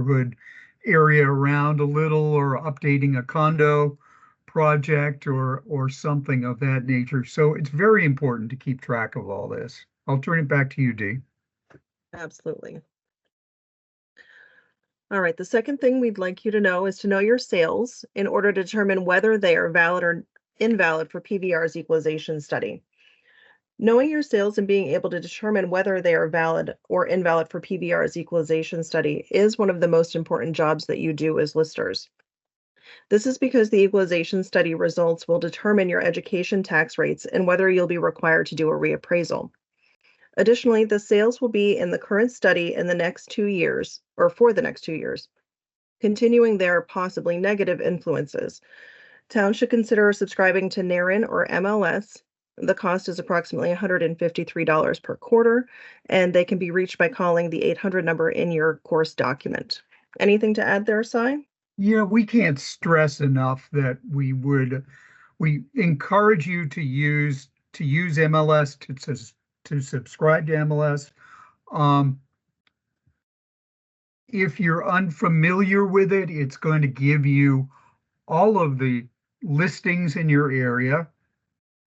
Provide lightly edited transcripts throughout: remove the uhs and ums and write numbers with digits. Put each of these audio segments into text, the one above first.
neighborhood area around a little, or updating a condo project, or something of that nature. So it's very important to keep track of all this. I'll turn it back to you, Dee. Absolutely. All right, the second thing we'd like you to know is to know your sales in order to determine whether they are valid or invalid for PVR's equalization study. Knowing your sales and being able to determine whether they are valid or invalid for PVR's equalization study is one of the most important jobs that you do as listers. This is because the equalization study results will determine your education tax rates and whether you'll be required to do a reappraisal. Additionally, the sales will be in the current study in the next 2 years, or for the next 2 years, continuing their possibly negative influences. Towns should consider subscribing to NARIN or MLS. The cost is approximately $153 per quarter, and they can be reached by calling the 800 number in your course document. Anything to add there, Si? Yeah, we can't stress enough that we encourage you to use MLS, to subscribe to MLS. Um, if you're unfamiliar with it, it's going to give you all of the listings in your area.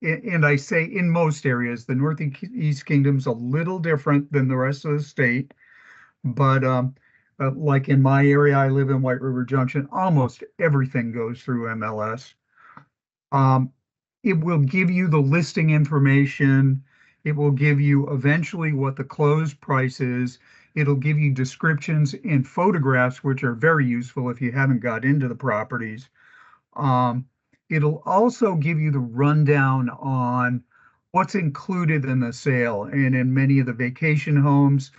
And I say in most areas, the Northeast Kingdom's a little different than the rest of the state, but like in my area, I live in White River Junction, almost everything goes through MLS. Um, it will give you the listing information. It will give you eventually what the closed price is. It'll give you descriptions and photographs, which are very useful if you haven't got into the properties. Um, it'll also give you the rundown on what's included in the sale. And in many of the vacation homes,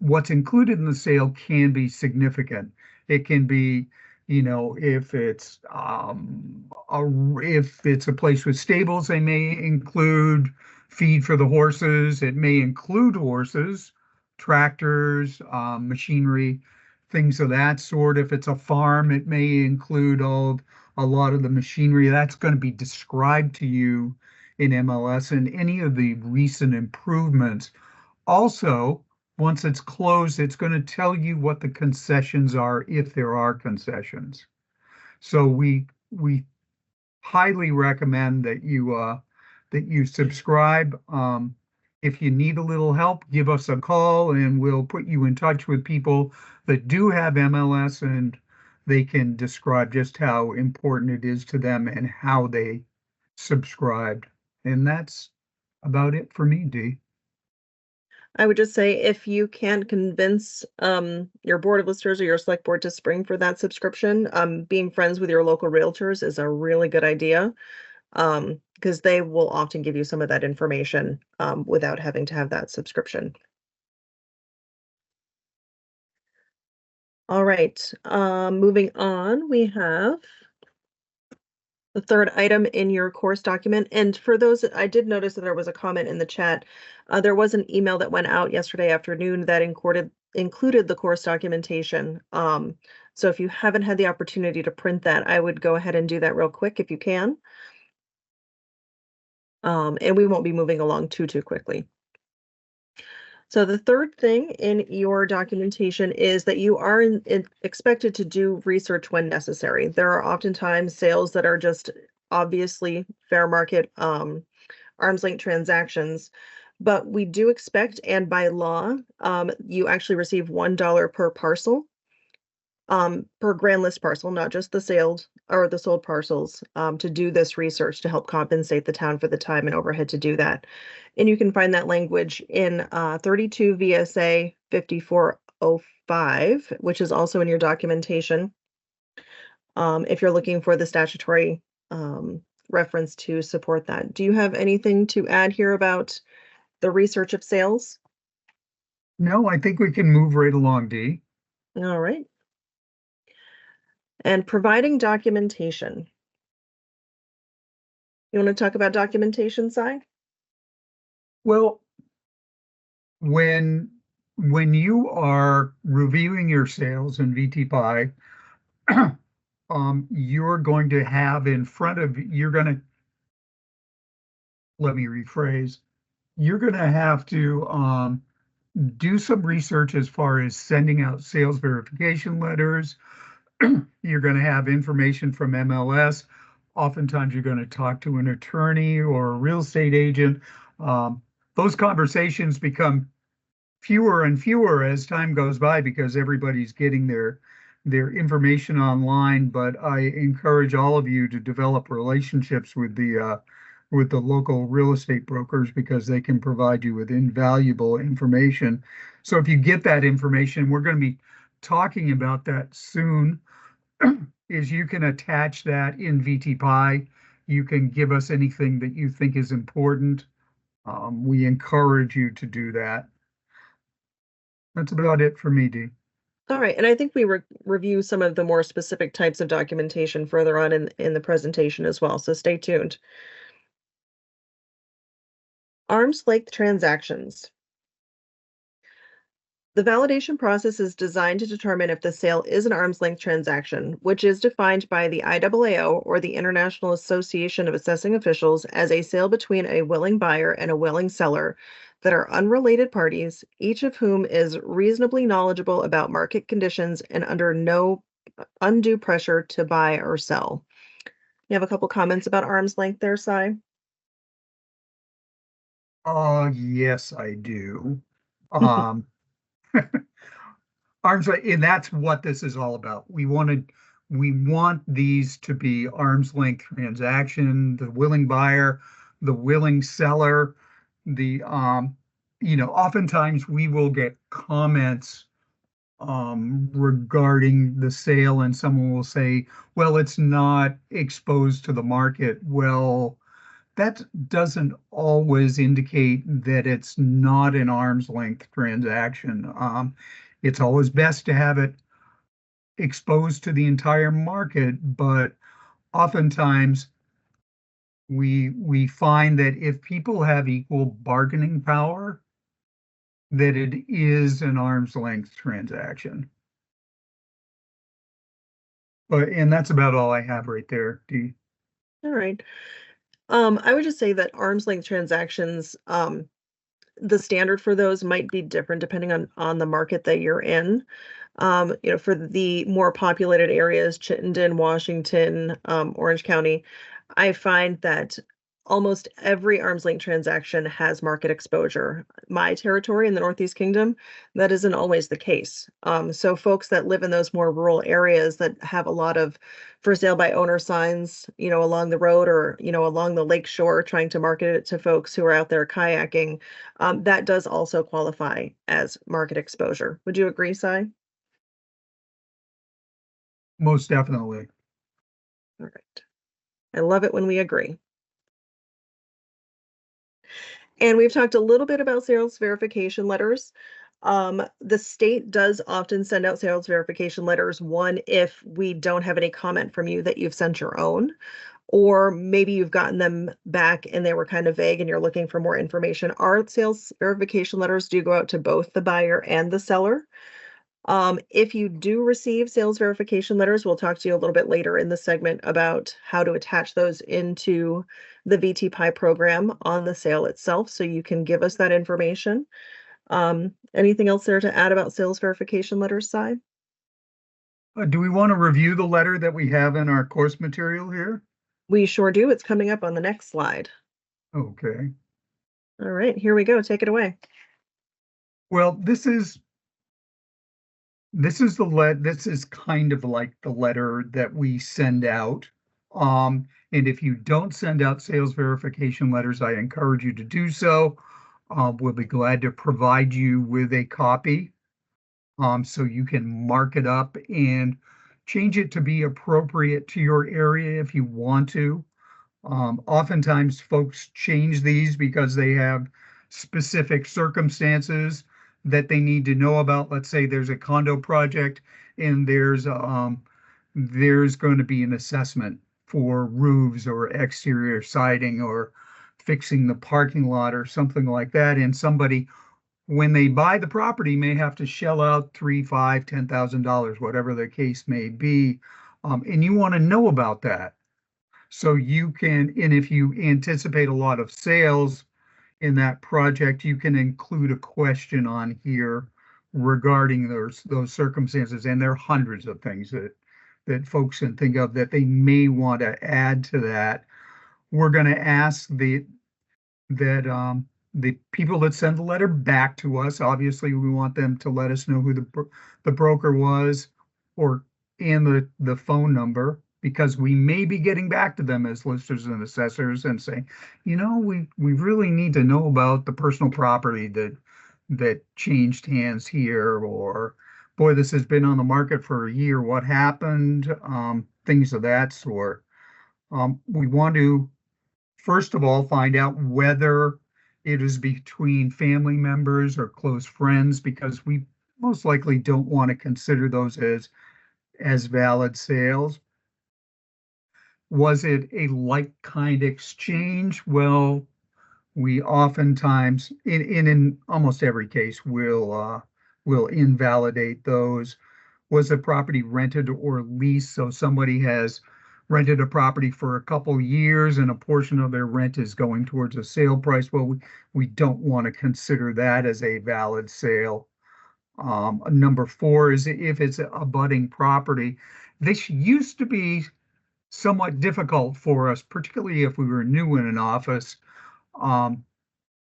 what's included in the sale can be significant. It can be, if it's a place with stables, they may include feed for the horses. It may include horses, tractors, machinery, things of that sort. If it's a farm, it may include a lot of the machinery that's going to be described to you in MLS, and any of the recent improvements. Also, once it's closed, it's going to tell you what the concessions are, if there are concessions. So we highly recommend that you subscribe. If you need a little help, give us a call and we'll put you in touch with people that do have MLS, and they can describe just how important it is to them and how they subscribed. And that's about it for me, Dee. I would just say if you can convince your board of listers or your select board to spring for that subscription, being friends with your local realtors is a really good idea, because they will often give you some of that information without having to have that subscription. All right, moving on, we have the third item in your course document. And for those, I did notice that there was a comment in the chat. There was an email that went out yesterday afternoon that included the course documentation. So if you haven't had the opportunity to print that, I would go ahead and do that real quick if you can. And we won't be moving along too quickly. So the third thing in your documentation is that you are expected to do research when necessary. There are oftentimes sales that are just obviously fair market, arm's length transactions, but we do expect, and by law, you actually receive $1 per parcel, per grand list parcel, not just the sold parcels, to do this research to help compensate the town for the time and overhead to do that. And you can find that language in 32 VSA 5405, which is also in your documentation. If you're looking for the statutory reference to support that. Do you have anything to add here about the research of sales? No, I think we can move right along, Dee. All right. And providing documentation. You want to talk about documentation, Si? Well, when you are reviewing your sales in VTPI, you're going to have in front of you're going to let me rephrase. You're going to have to do some research as far as sending out sales verification letters. You're going to have information from MLS. Oftentimes, you're going to talk to an attorney or a real estate agent. Um, those conversations become fewer and fewer as time goes by because everybody's getting their information online. But I encourage all of you to develop relationships with the local real estate brokers because they can provide you with invaluable information. So if you get that information, we're going to be talking about that soon, is you can attach that in VTPie. You can give us anything that you think is important. We encourage you to do that. That's about it for me, Dee. All right, and I think we review some of the more specific types of documentation further on in the presentation as well, so stay tuned. Arm's length transactions. The validation process is designed to determine if the sale is an arm's length transaction, which is defined by the IAAO, or the International Association of Assessing Officials, as a sale between a willing buyer and a willing seller that are unrelated parties, each of whom is reasonably knowledgeable about market conditions and under no undue pressure to buy or sell. You have a couple comments about arm's length there, Cy? Yes, I do. Um, arm's length, and that's what this is all about. We want these to be arm's length transaction, the willing buyer, the willing seller, the oftentimes we will get comments regarding the sale, and someone will say, well, it's not exposed to the market. Well, that doesn't always indicate that it's not an arm's length transaction. It's always best to have it exposed to the entire market, but oftentimes we find that if people have equal bargaining power, that it is an arm's length transaction. And that's about all I have right there, Dee. All right. I would just say that arm's length transactions, the standard for those might be different depending on the market that you're in. For the more populated areas, Chittenden, Washington, Orange County, I find that almost every arm's length transaction has market exposure. My territory in the Northeast Kingdom, that isn't always the case. So folks that live in those more rural areas that have a lot of for sale by owner signs, along the road or, along the lake shore, trying to market it to folks who are out there kayaking, that does also qualify as market exposure. Would you agree, Cy? Most definitely. All right. I love it when we agree. And we've talked a little bit about sales verification letters. The state does often send out sales verification letters, one, if we don't have any comment from you that you've sent your own, or maybe you've gotten them back and they were kind of vague and you're looking for more information. Our sales verification letters do go out to both the buyer and the seller. If you do receive sales verification letters, we'll talk to you a little bit later in the segment about how to attach those into the VTPI program on the sale itself, so you can give us that information. Anything else there to add about sales verification letters, Cy? Do we want to review the letter that we have in our course material here? We sure do. It's coming up on the next slide. Okay. All right, here we go. Take it away. Well, this is kind of like the letter that we send out. And if you don't send out sales verification letters, I encourage you to do so. We'll be glad to provide you with a copy, so you can mark it up and change it to be appropriate to your area if you want to. Oftentimes, folks change these because they have specific circumstances that they need to know about. Let's say there's a condo project and there's going to be an assessment for roofs or exterior siding or fixing the parking lot or something like that. And somebody, when they buy the property, may have to shell out three, five, $10,000, whatever the case may be. And you want to know about that. So you can, and if you anticipate a lot of sales, in that project, you can include a question on here regarding those circumstances, and there are hundreds of things that folks can think of that they may want to add to that. We're going to ask the people that send the letter back to us. Obviously, we want them to let us know who the broker was, or and the phone number, because we may be getting back to them as listers and assessors and saying, we really need to know about the personal property that changed hands here, or boy, this has been on the market for a year. What happened? Things of that sort. We want to first of all, find out whether it is between family members or close friends, because we most likely don't want to consider those as valid sales. Was it a like kind exchange? Well, we oftentimes, in almost every case, will invalidate those. Was the property rented or leased? So somebody has rented a property for a couple years and a portion of their rent is going towards a sale price. Well, we don't want to consider that as a valid sale. Number four is if it's a budding property. This used to be somewhat difficult for us, particularly if we were new in an office, um,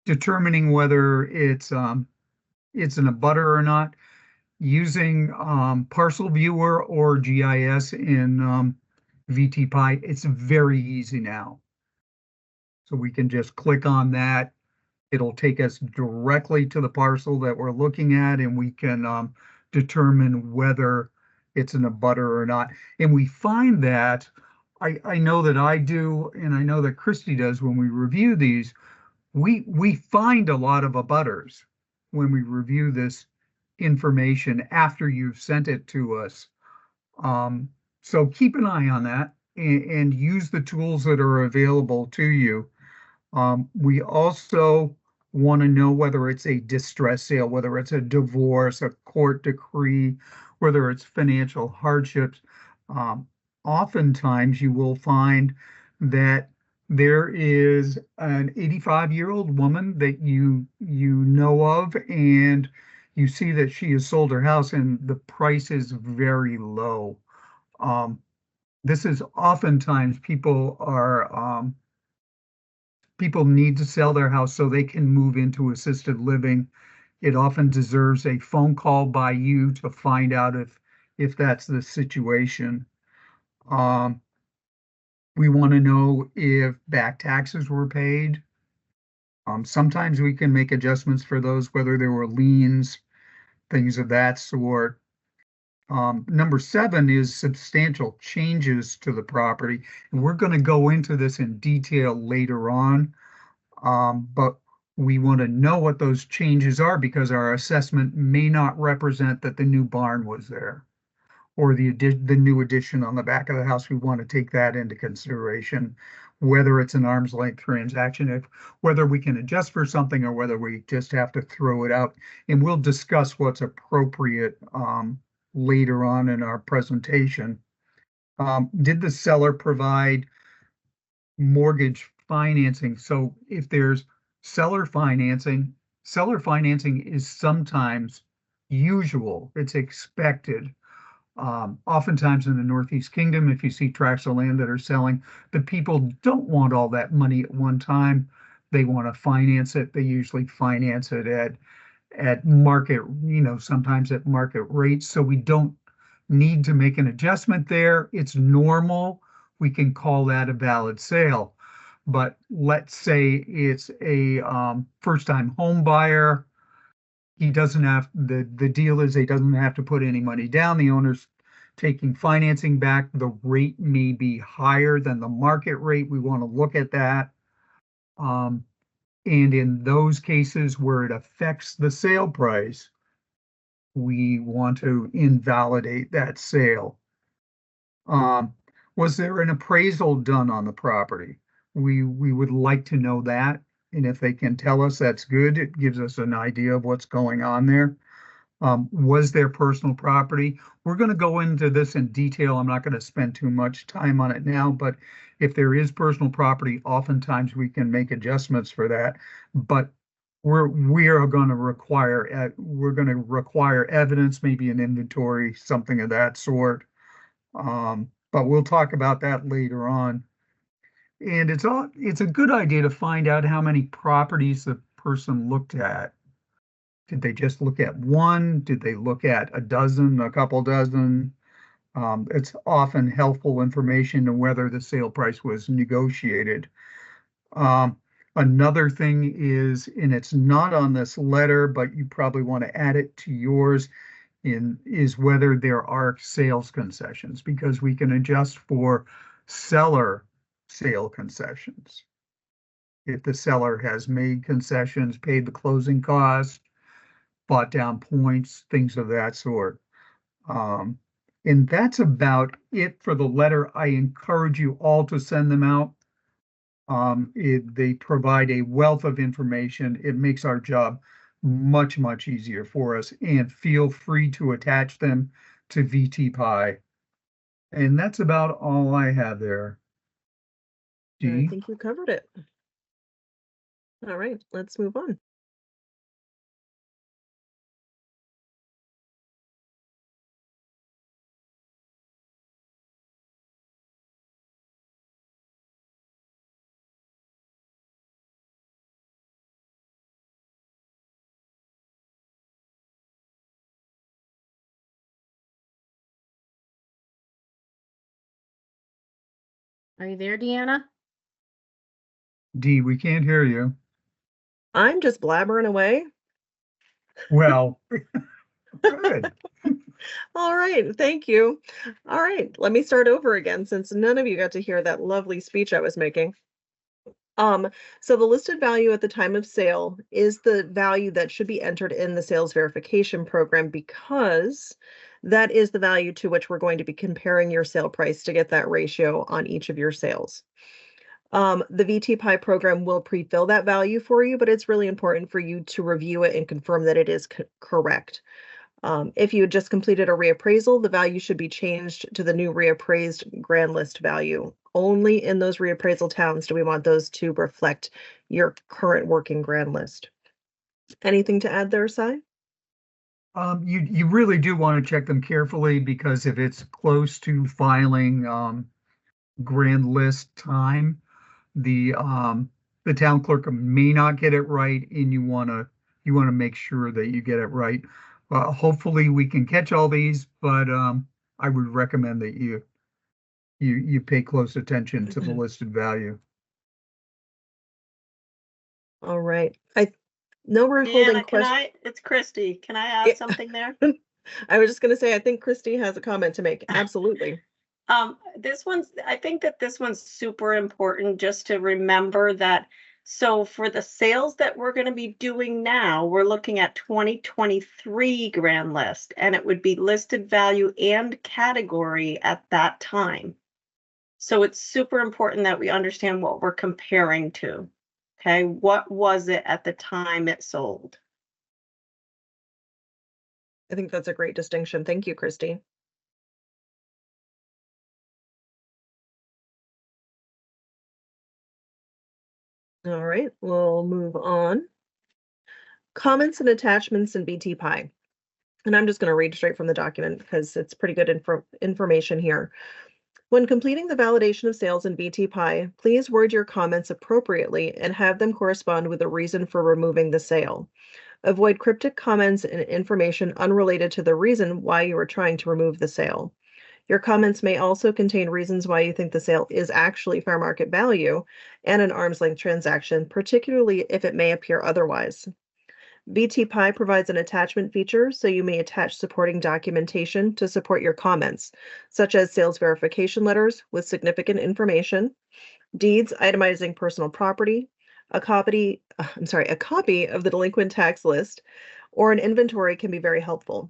determining whether it's an abutter or not using Parcel Viewer or GIS in VTPy. It's very easy now. So we can just click on that. It'll take us directly to the parcel that we're looking at, and we can determine whether it's an abutter or not. And we find that, I know that I do, and I know that Christy does when we review these, we find a lot of abutters when we review this information after you've sent it to us. Um, so keep an eye on that and use the tools that are available to you. We also want to know whether it's a distress sale, whether it's a divorce, a court decree, whether it's financial hardships. Um, Oftentimes you will find that there is an 85-year-old woman that you know of, and you see that she has sold her house and the price is very low. Um, this is oftentimes people need to sell their house so they can move into assisted living. It often deserves a phone call by you to find out if that's the situation. Um, we want to know if back taxes were paid. Sometimes we can make adjustments for those, whether there were liens, things of that sort. Number seven is substantial changes to the property. And we're going to go into this in detail later on. But we want to know what those changes are because our assessment may not represent that the new barn was there or the new addition on the back of the house. We want to take that into consideration, whether it's an arm's length transaction, if whether we can adjust for something or whether we just have to throw it out. And we'll discuss what's appropriate later on in our presentation. Did the seller provide mortgage financing? So if there's seller financing is sometimes usual, it's expected. Oftentimes in the Northeast Kingdom, if you see tracts of land that are selling, the people don't want all that money at one time. They want to finance it. They usually finance it at market, sometimes at market rates. So we don't need to make an adjustment there. It's normal. We can call that a valid sale. But let's say it's a first-time home buyer. He doesn't have the deal is he doesn't have to put any money down. The owner's taking financing back. The rate may be higher than the market rate. We want to look at that. Um, and in those cases where it affects the sale price, we want to invalidate that sale. Um, was there an appraisal done on the property? We would like to know that. And if they can tell us, that's good. It gives us an idea of what's going on there. Was there personal property? We're going to go into this in detail. I'm not going to spend too much time on it now, but if there is personal property, oftentimes we can make adjustments for that. But we are going to require evidence, maybe an inventory, something of that sort. But we'll talk about that later on. And it's a good idea to find out how many properties the person looked at. Did they just look at one? Did they look at a dozen, a couple dozen? It's often helpful information to whether the sale price was negotiated. Um, Another thing is, and it's not on this letter, but you probably want to add it to yours, is whether there are sales concessions, because we can adjust for seller sale concessions. If the seller has made concessions, paid the closing cost, bought down points, things of that sort. Um, and that's about it for the letter. I encourage you all to send them out. They provide a wealth of information. It makes our job much, much easier for us. And feel free to attach them to VT And that's about all I have there. I Dee? think you covered it. All right, let's move on. Are you there, Deanna? Dee, we can't hear you. I'm just blabbering away. Well, good. All right, thank you. All right, let me start over again since none of you got to hear that lovely speech I was making. So the listed value at the time of sale is the value that should be entered in the sales verification program because that is the value to which we're going to be comparing your sale price to get that ratio on each of your sales. The VTPI program will pre-fill that value for you, but it's really important for you to review it and confirm that it is correct. If you had just completed a reappraisal, the value should be changed to the new reappraised grand list value. Only in those reappraisal towns do we want those to reflect your current working grand list. Anything to add there, Si? You really do want to check them carefully because if it's close to filing grand list time, the town clerk may not get it right, and you want to make sure that you get it right. Hopefully we can catch all these, but I would recommend that you pay close attention to the listed value. All right. I know we're holding Deanna, it's Christy. Can I add Yeah. something there? I was just going to say, I think Christy has a comment to make. Absolutely. I think that this one's super important just to remember that. So for the sales that we're going to be doing now, we're looking at 2023 grand list, and it would be listed value and category at that time. So it's super important that we understand what we're comparing to. Okay, what was it at the time it sold? I think that's a great distinction. Thank you, Christy. All right, we'll move on. Comments and attachments in VTPI. And I'm just going to read straight from the document because it's pretty good information here. When completing the validation of sales in VTPI, please word your comments appropriately and have them correspond with the reason for removing the sale. Avoid cryptic comments and information unrelated to the reason why you are trying to remove the sale. Your comments may also contain reasons why you think the sale is actually fair market value and an arm's length transaction, particularly if it may appear otherwise. VTPI provides an attachment feature, so you may attach supporting documentation to support your comments, such as sales verification letters with significant information, deeds itemizing personal property, a copy of the delinquent tax list, or an inventory can be very helpful.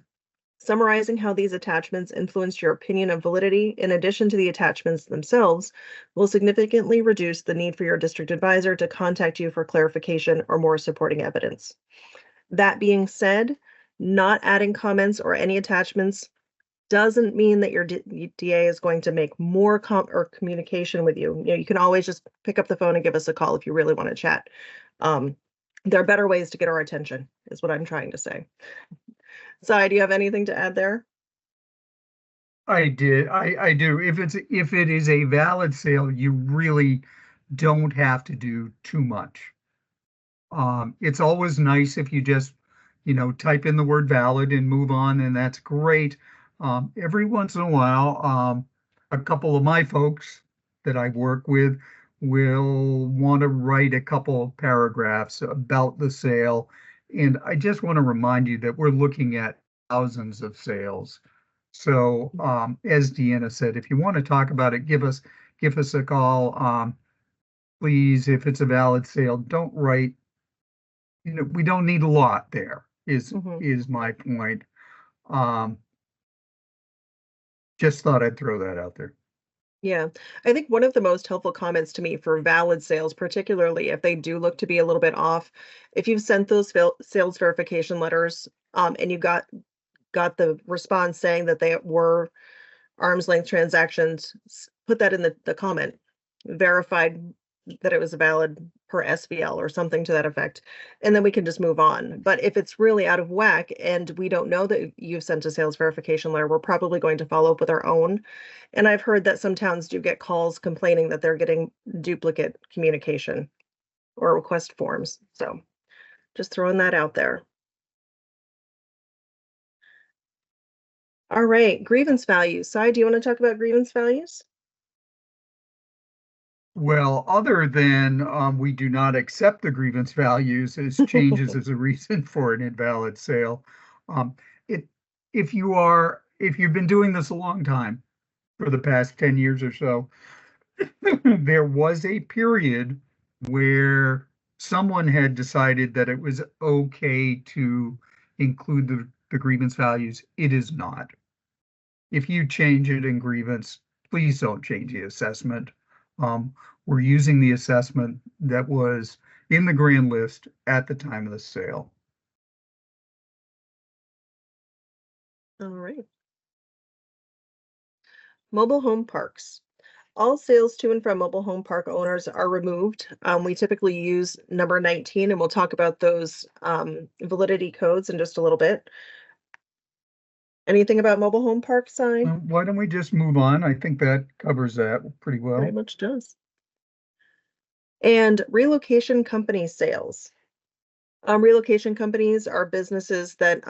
Summarizing how these attachments influence your opinion of validity, in addition to the attachments themselves, will significantly reduce the need for your district advisor to contact you for clarification or more supporting evidence. That being said, Not adding comments or any attachments doesn't mean that your DA is going to make more communication with you. You can always just pick up the phone and give us a call if you really want to chat. Um, there are better ways to get our attention, is what I'm trying to say. Sai, do you have anything to add there? I do. If it is a valid sale, you really don't have to do too much. It's always nice if you just, type in the word valid and move on, and that's great. Every once in a while, a couple of my folks that I work with will want to write a couple of paragraphs about the sale. And I just want to remind you that we're looking at thousands of sales. So, as Deanna said, if you want to talk about it, give us a call. Please, if it's a valid sale, don't write, we don't need a lot there Mhm. is my point. Um, just thought I'd throw that out there. Yeah, I think one of the most helpful comments to me for valid sales, particularly if they do look to be a little bit off, if you've sent those sales verification letters, and you got the response saying that they were arm's length transactions, put that in the comment, verified that it was valid per SVL or something to that effect, and then we can just move on. But if it's really out of whack and we don't know that you've sent a sales verification letter, we're probably going to follow up with our own. And I've heard that some towns do get calls complaining that they're getting duplicate communication or request forms. So just throwing that out there. All right, grievance values. Sai, do you want to talk about grievance values? Well, other than we do not accept the grievance values as changes as a reason for an invalid sale. Um, it if you've been doing this a long time, for the past 10 years or so, there was a period where someone had decided that it was okay to include the grievance values. It is not. If you change it in grievance, please don't change the assessment. We're using the assessment that was in the grand list at the time of the sale. All right. Mobile home parks. All sales to and from mobile home park owners are removed. We typically use number 19, and we'll talk about those validity codes in just a little bit. Anything about mobile home park sign? Why don't we just move on? I think that covers that pretty Very well. much does. And relocation company sales. Relocation companies are businesses that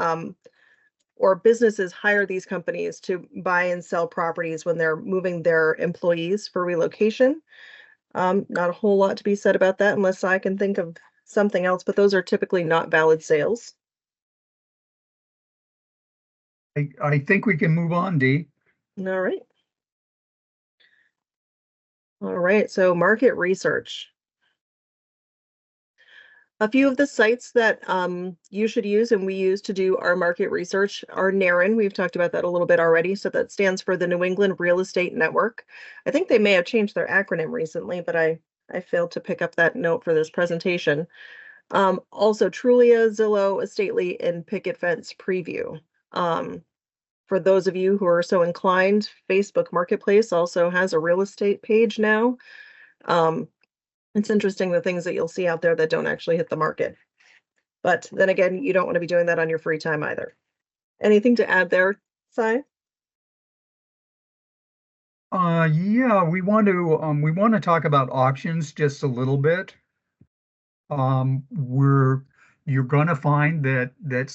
or businesses hire these companies to buy and sell properties when they're moving their employees for relocation. Not a whole lot to be said about that unless I can think of something else, but those are typically not valid sales. I think we can move on, Dee. All right. All right. So market research. A few of the sites that you should use and we use to do our market research are NAREN. We've talked about that a little bit already. So that stands for the New England Real Estate Network. I think they may have changed their acronym recently, but I failed to pick up that note for this presentation. Also Trulia, Zillow, Estately, and Picket Fence Preview. For those of you who are so inclined, Facebook Marketplace also has a real estate page now. Um, it's interesting the things that you'll see out there that don't actually hit the market. But then again, you don't want to be doing that on your free time either. Anything to add there, Sai? Yeah, we want to talk about auctions just a little bit. We're You're gonna find that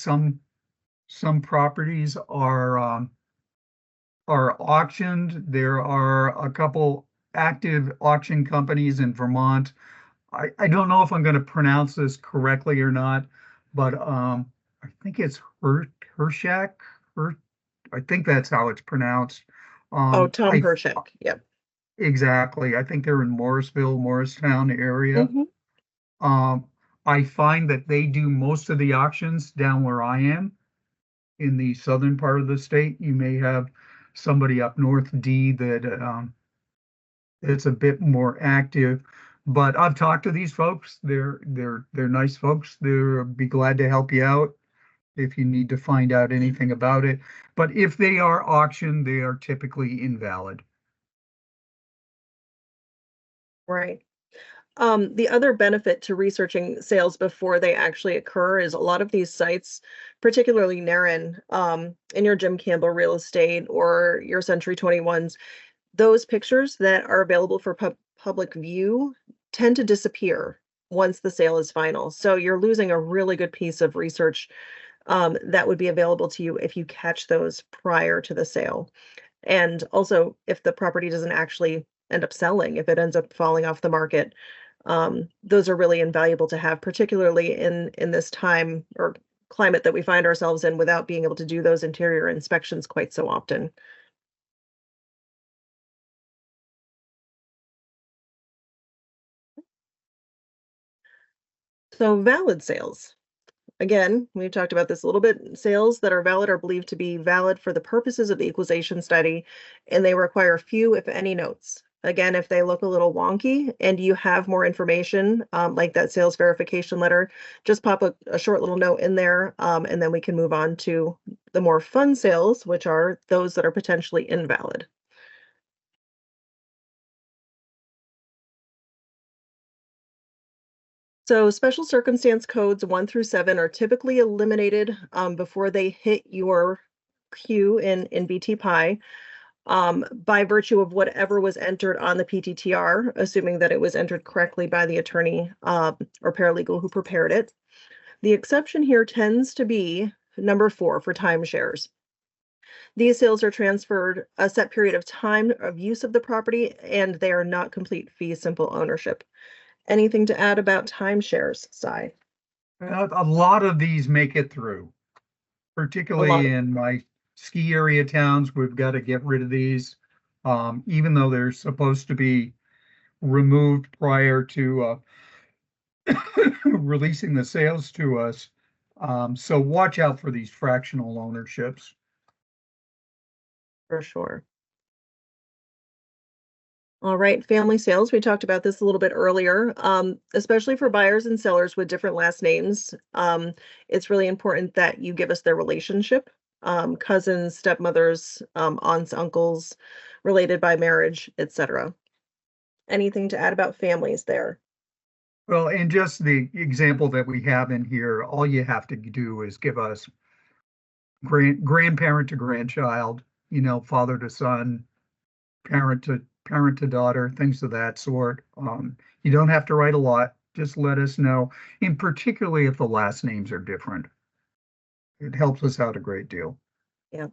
some properties are auctioned. There are a couple active auction companies in Vermont. I don't know if I'm going to pronounce this correctly or not, but I think it's Hershak. Her, I think that's how it's pronounced. Oh, Tom I Hershek. Yep. Exactly. I think they're in Morrisville, Morristown area. Hmm. Um, I find that they do most of the auctions down where I am in the southern part of the state. You may have somebody up north D that's a bit more active. But I've talked to these folks. They're nice folks. They'll be glad to help you out. if you need to find out anything about it. But if they are auctioned, they are typically invalid. Right. The other benefit to researching sales before they actually occur is a lot of these sites, particularly Naren, in your Jim Campbell Real Estate or your Century 21s, those pictures that are available for public view tend to disappear once the sale is final. So you're losing a really good piece of research that would be available to you if you catch those prior to the sale. And also, if the property doesn't actually end up selling, if it ends up falling off the market, those are really invaluable to have, particularly in this time or climate that we find ourselves in without being able to do those interior inspections quite so often. So valid sales. Again, we talked about this a little bit. Sales that are valid are believed to be valid for the purposes of the equalization study, and they require few, if any, notes. Again, if they look a little wonky and you have more information, like that sales verification letter, just pop a short little note in there, and then we can move on to the more fun sales, which are those that are potentially invalid. So special circumstance codes 1 through 7 are typically eliminated before they hit your queue in BT Pi by virtue of whatever was entered on the PTTR, assuming that it was entered correctly by the attorney or paralegal who prepared it. The exception here tends to be number 4 for timeshares. These sales are transferred a set period of time of use of the property, and they are not complete fee simple ownership. Anything to add about timeshares, Si? A lot of these make it through, A lot particularly of, in my ski area towns. We've got to get rid of these, even though they're supposed to be removed prior to releasing the sales to us. So watch out for these fractional ownerships. for sure. All right, family sales. We talked about this a little bit earlier, especially for buyers and sellers with different last names. It's really important that you give us their relationship, cousins, stepmothers, aunts, uncles, related by marriage, etc. Anything to add about families there? Well, and just the example that we have in here, all you have to do is give us grandparent to grandchild, father to son, parent to daughter, things of that sort. You don't have to write a lot. Just let us know, and particularly if the last names are different. It helps us out a great deal. Yeah,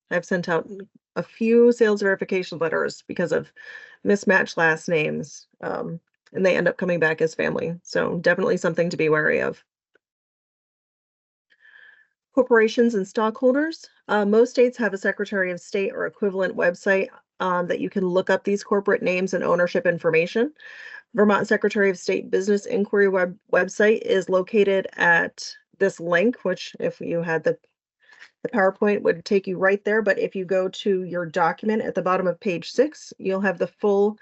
I've sent out a few sales verification letters because of mismatched last names, and they end up coming back as family. So definitely something to be wary of. Corporations and stockholders. Most states have a Secretary of State or equivalent website that you can look up these corporate names and ownership information. Vermont Secretary of State Business Inquiry website is located at this link, which if you had the PowerPoint would take you right there. But if you go to your document at the bottom of page 6, you'll have the full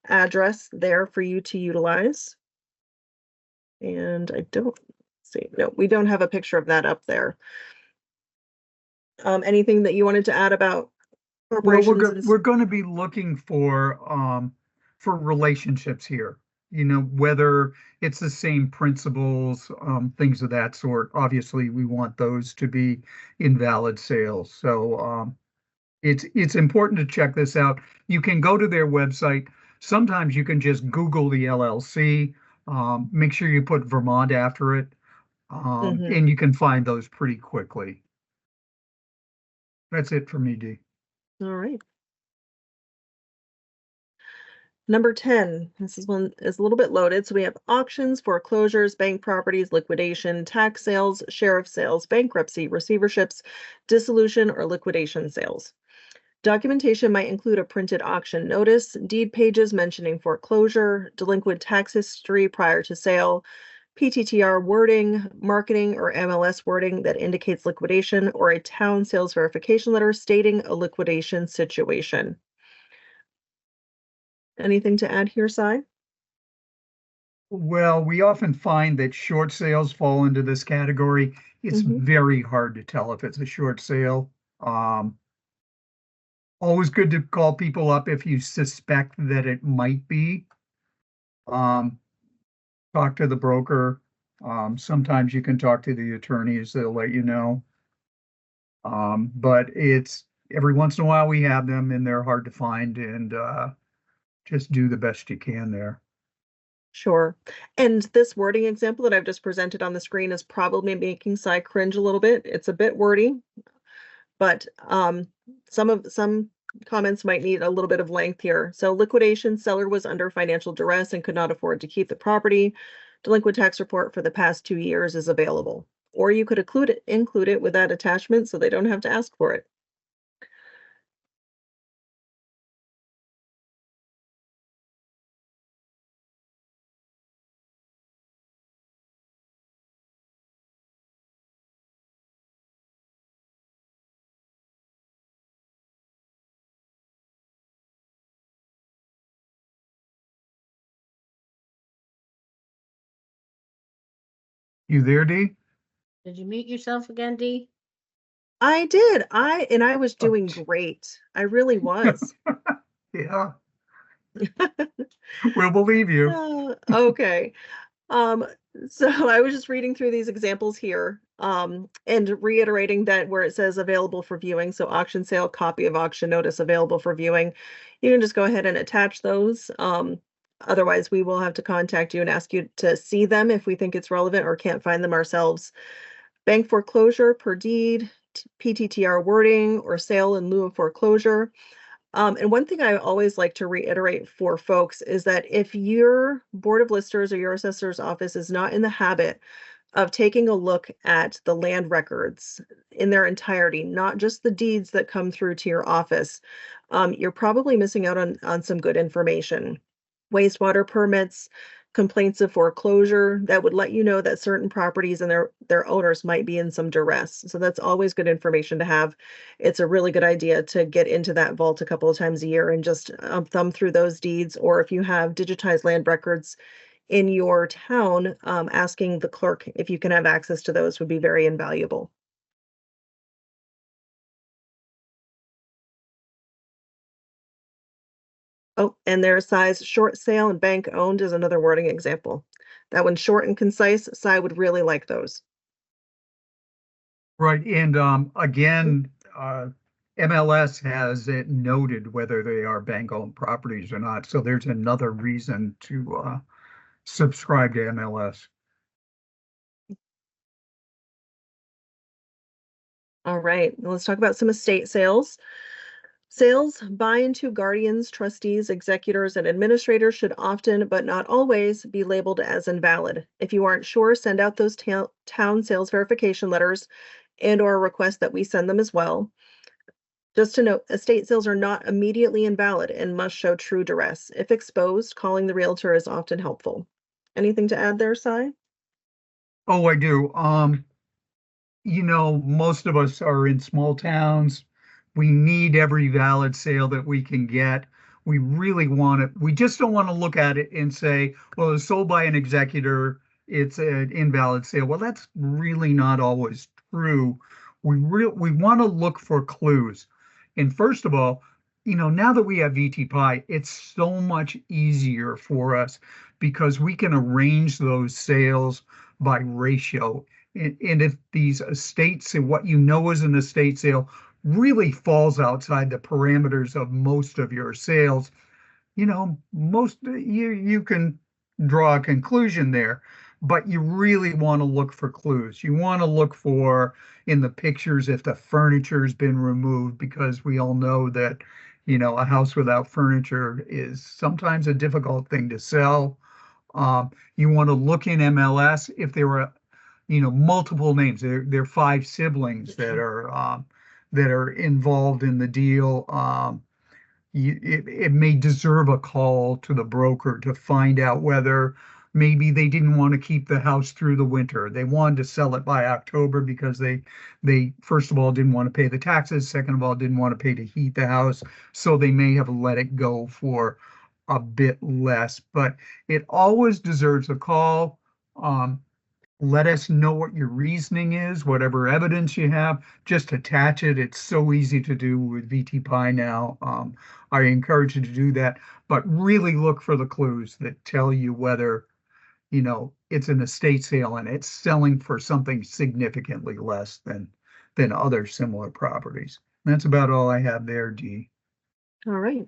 address there for you to utilize. And I don't see, no, we don't have a picture of that up there. Anything that you wanted to add about Well, corporations and we're going to be looking for relationships here. Whether it's the same principles, things of that sort. Obviously, we want those to be invalid sales. So it's important to check this out. You can go to their website. Sometimes you can just Google the LLC. Make sure you put Vermont after it, Mhm. and you can find those pretty quickly. That's it for me, Dee. All right. Number 10, this is one is a little bit loaded. So we have auctions, foreclosures, bank properties, liquidation, tax sales, sheriff sales, bankruptcy, receiverships, dissolution, or liquidation sales. Documentation might include a printed auction notice, deed pages mentioning foreclosure, delinquent tax history prior to sale, PTTR wording, marketing or MLS wording that indicates liquidation, or a town sales verification letter stating a liquidation situation. Anything to add here, Si? Well, we often find that short sales fall into this category. It's Hmm. very hard to tell if it's a short sale. Um, Always good to call people up if you suspect that it might be. Um, Talk to the broker. Sometimes you can talk to the attorneys, they'll let you know. But it's every once in a while we have them and they're hard to find and just do the best you can there. Sure. And this wording example that I've just presented on the screen is probably making Cy cringe a little bit. It's a bit wordy, but some comments might need a little bit of length here. So liquidation, seller was under financial duress and could not afford to keep the property. Delinquent tax report for the past 2 years is available. Or you could include it with that attachment so they don't have to ask for it. You there, Dee? Did you mute yourself again, Dee? I did. I was Oh, doing great. I really was. yeah, we'll believe you. Okay. Um, so I was just reading through these examples here, and reiterating that where it says available for viewing, so auction sale, copy of auction notice available for viewing, you can just go ahead and attach those. Otherwise, we will have to contact you and ask you to see them if we think it's relevant or can't find them ourselves. Bank foreclosure per deed, PTTR wording, or sale in lieu of foreclosure. And one thing I always like to reiterate for folks is that if your board of listers or your assessor's office is not in the habit of taking a look at the land records in their entirety, not just the deeds that come through to your office, you're probably missing out on some good information. Wastewater permits, complaints of foreclosure that would let you know that certain properties and their owners might be in some duress. So that's always good information to have. It's a really good idea to get into that vault a couple of times a year and just thumb through those deeds. Or if you have digitized land records in your town, asking the clerk if you can have access to those would be very invaluable. Oh, and their size, short sale and bank owned is another wording example. That one's short and concise. Cy would really like those. Right, and again, MLS has it noted whether they are bank-owned properties or not. So there's another reason to subscribe to MLS. All right, let's talk about some estate sales. Sales by and to guardians, trustees, executors, and administrators should often, but not always, be labeled as invalid. If you aren't sure, send out those town sales verification letters and/or request that we send them as well. Just to note, estate sales are not immediately invalid and must show true duress. If exposed, calling the realtor is often helpful. Anything to add there, Cy? Oh, I do. Most of us are in small towns. We need every valid sale that we can get. We really want it. We just don't want to look at it and say, well, it's sold by an executor, it's an invalid sale. Well, that's really not always true. We want to look for clues. And first of all, now that we have VT it's so much easier for us because we can arrange those sales by ratio. And if these estates and what you know is an estate sale really falls outside the parameters of most of your sales, most you can draw a conclusion there, but you really want to look for clues. You want to look for in the pictures if the furniture's been removed, because we all know that, a house without furniture is sometimes a difficult thing to sell. You want to look in MLS if there were multiple names. There are five siblings that are involved in the deal. It may deserve a call to the broker to find out whether maybe they didn't want to keep the house through the winter. They wanted to sell it by October because they first of all didn't want to pay the taxes, second of all didn't want to pay to heat the house, so they may have let it go for a bit less, but it always deserves a call. Let us know what your reasoning is, whatever evidence you have, just attach it. It's so easy to do with VT now. I encourage you to do that, but really look for the clues that tell you whether, it's an estate sale and it's selling for something significantly less than other similar properties. That's about all I have there, Dee. All right.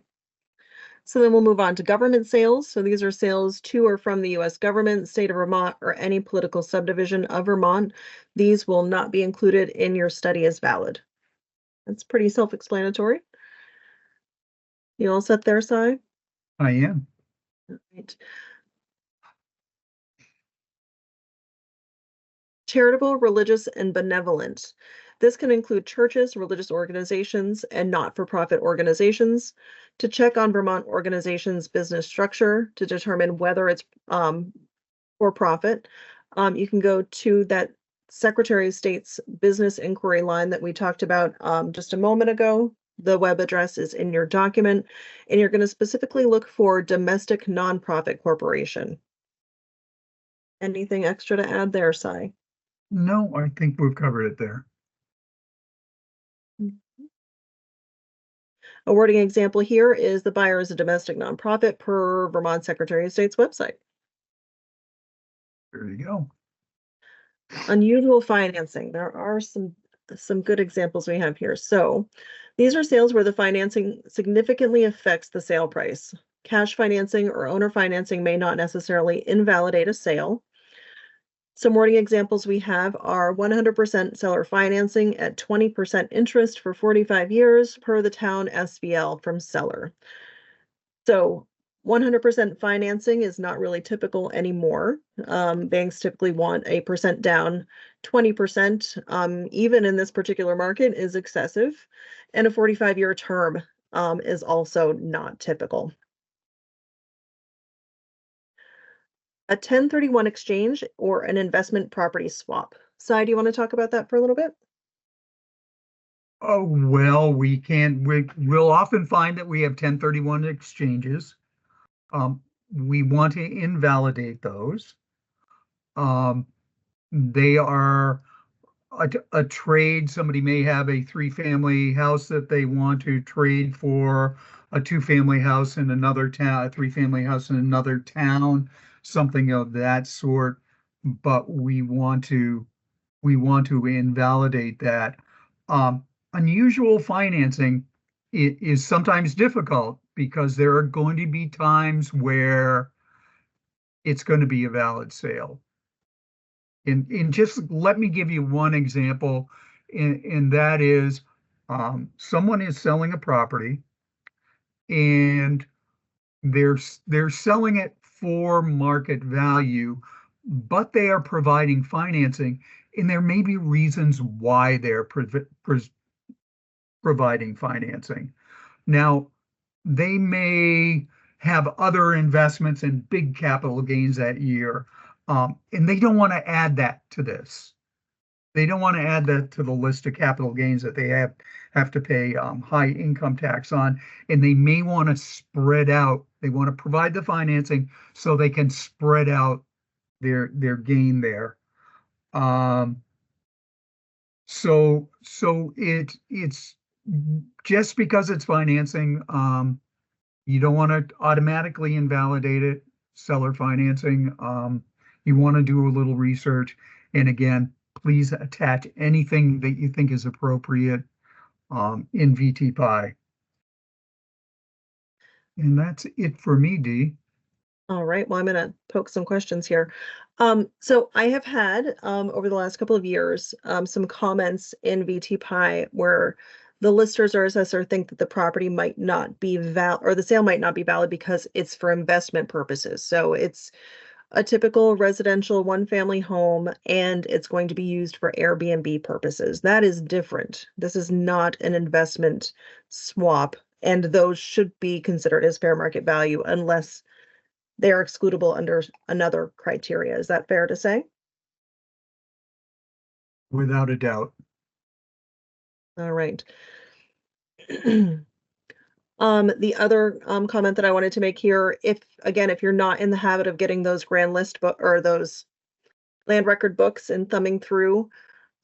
So then we'll move on to government sales. So these are sales to or from the US government, state of Vermont, or any political subdivision of Vermont. These will not be included in your study as valid. That's pretty self-explanatory. You all set there, Si? I am. All right. Charitable, religious, and benevolent. This can include churches, religious organizations, and not-for-profit organizations. To check on Vermont organizations' business structure to determine whether it's for profit, you can go to that Secretary of State's business inquiry line that we talked about just a moment ago. The web address is in your document, and you're going to specifically look for domestic nonprofit corporation. Anything extra to add there, Si? No, I think we've covered it there. A wording example here is the buyer is a domestic nonprofit per Vermont Secretary of State's website. There you go. Unusual financing. There are some good examples we have here. So these are sales where the financing significantly affects the sale price. Cash financing or owner financing may not necessarily invalidate a sale. Some wording examples we have are 100% seller financing at 20% interest for 45 years per the town SBL from seller. So 100% financing is not really typical anymore. Banks typically want a percent down, 20%, even in this particular market, is excessive. And a 45-year term is also not typical. A 1031 exchange or an investment property swap. Si, do you want to talk about that for a little bit? Oh, well, we'll often find that we have 1031 exchanges. We want to invalidate those. They are a trade. Somebody may have a 3-family house that they want to trade for a 2-family house in another town, a 3-family house in another town, something of that sort. But we want to invalidate that. Unusual financing is sometimes difficult because there are going to be times where it's going to be a valid sale. And just let me give you one example, and that is someone is selling a property and they're selling it for market value, but they are providing financing, and there may be reasons why they're providing financing. Now, they may have other investments and big capital gains that year, and they don't want to add that to this. They don't want to add that to the list of capital gains that they have to pay high income tax on, and they may want to spread out. They want to provide the financing so they can spread out their gain there. So it's just because it's financing, you don't want to automatically invalidate it. Seller financing, you want to do a little research, and again, please attach anything that you think is appropriate in VT And that's it for me, Dee. All right, well, I'm going to poke some questions here. So I have had over the last couple of years some comments in VT where the listers or assessor think that the property might not be valid, or the sale might not be valid because it's for investment purposes. So it's a typical residential one-family home and it's going to be used for Airbnb purposes. That is different. This is not an investment swap, and those should be considered as fair market value unless they are excludable under another criteria. Is that fair to say? Without a doubt. All right. The other comment that I wanted to make here, if you're not in the habit of getting those grand list book or those land record books and thumbing through,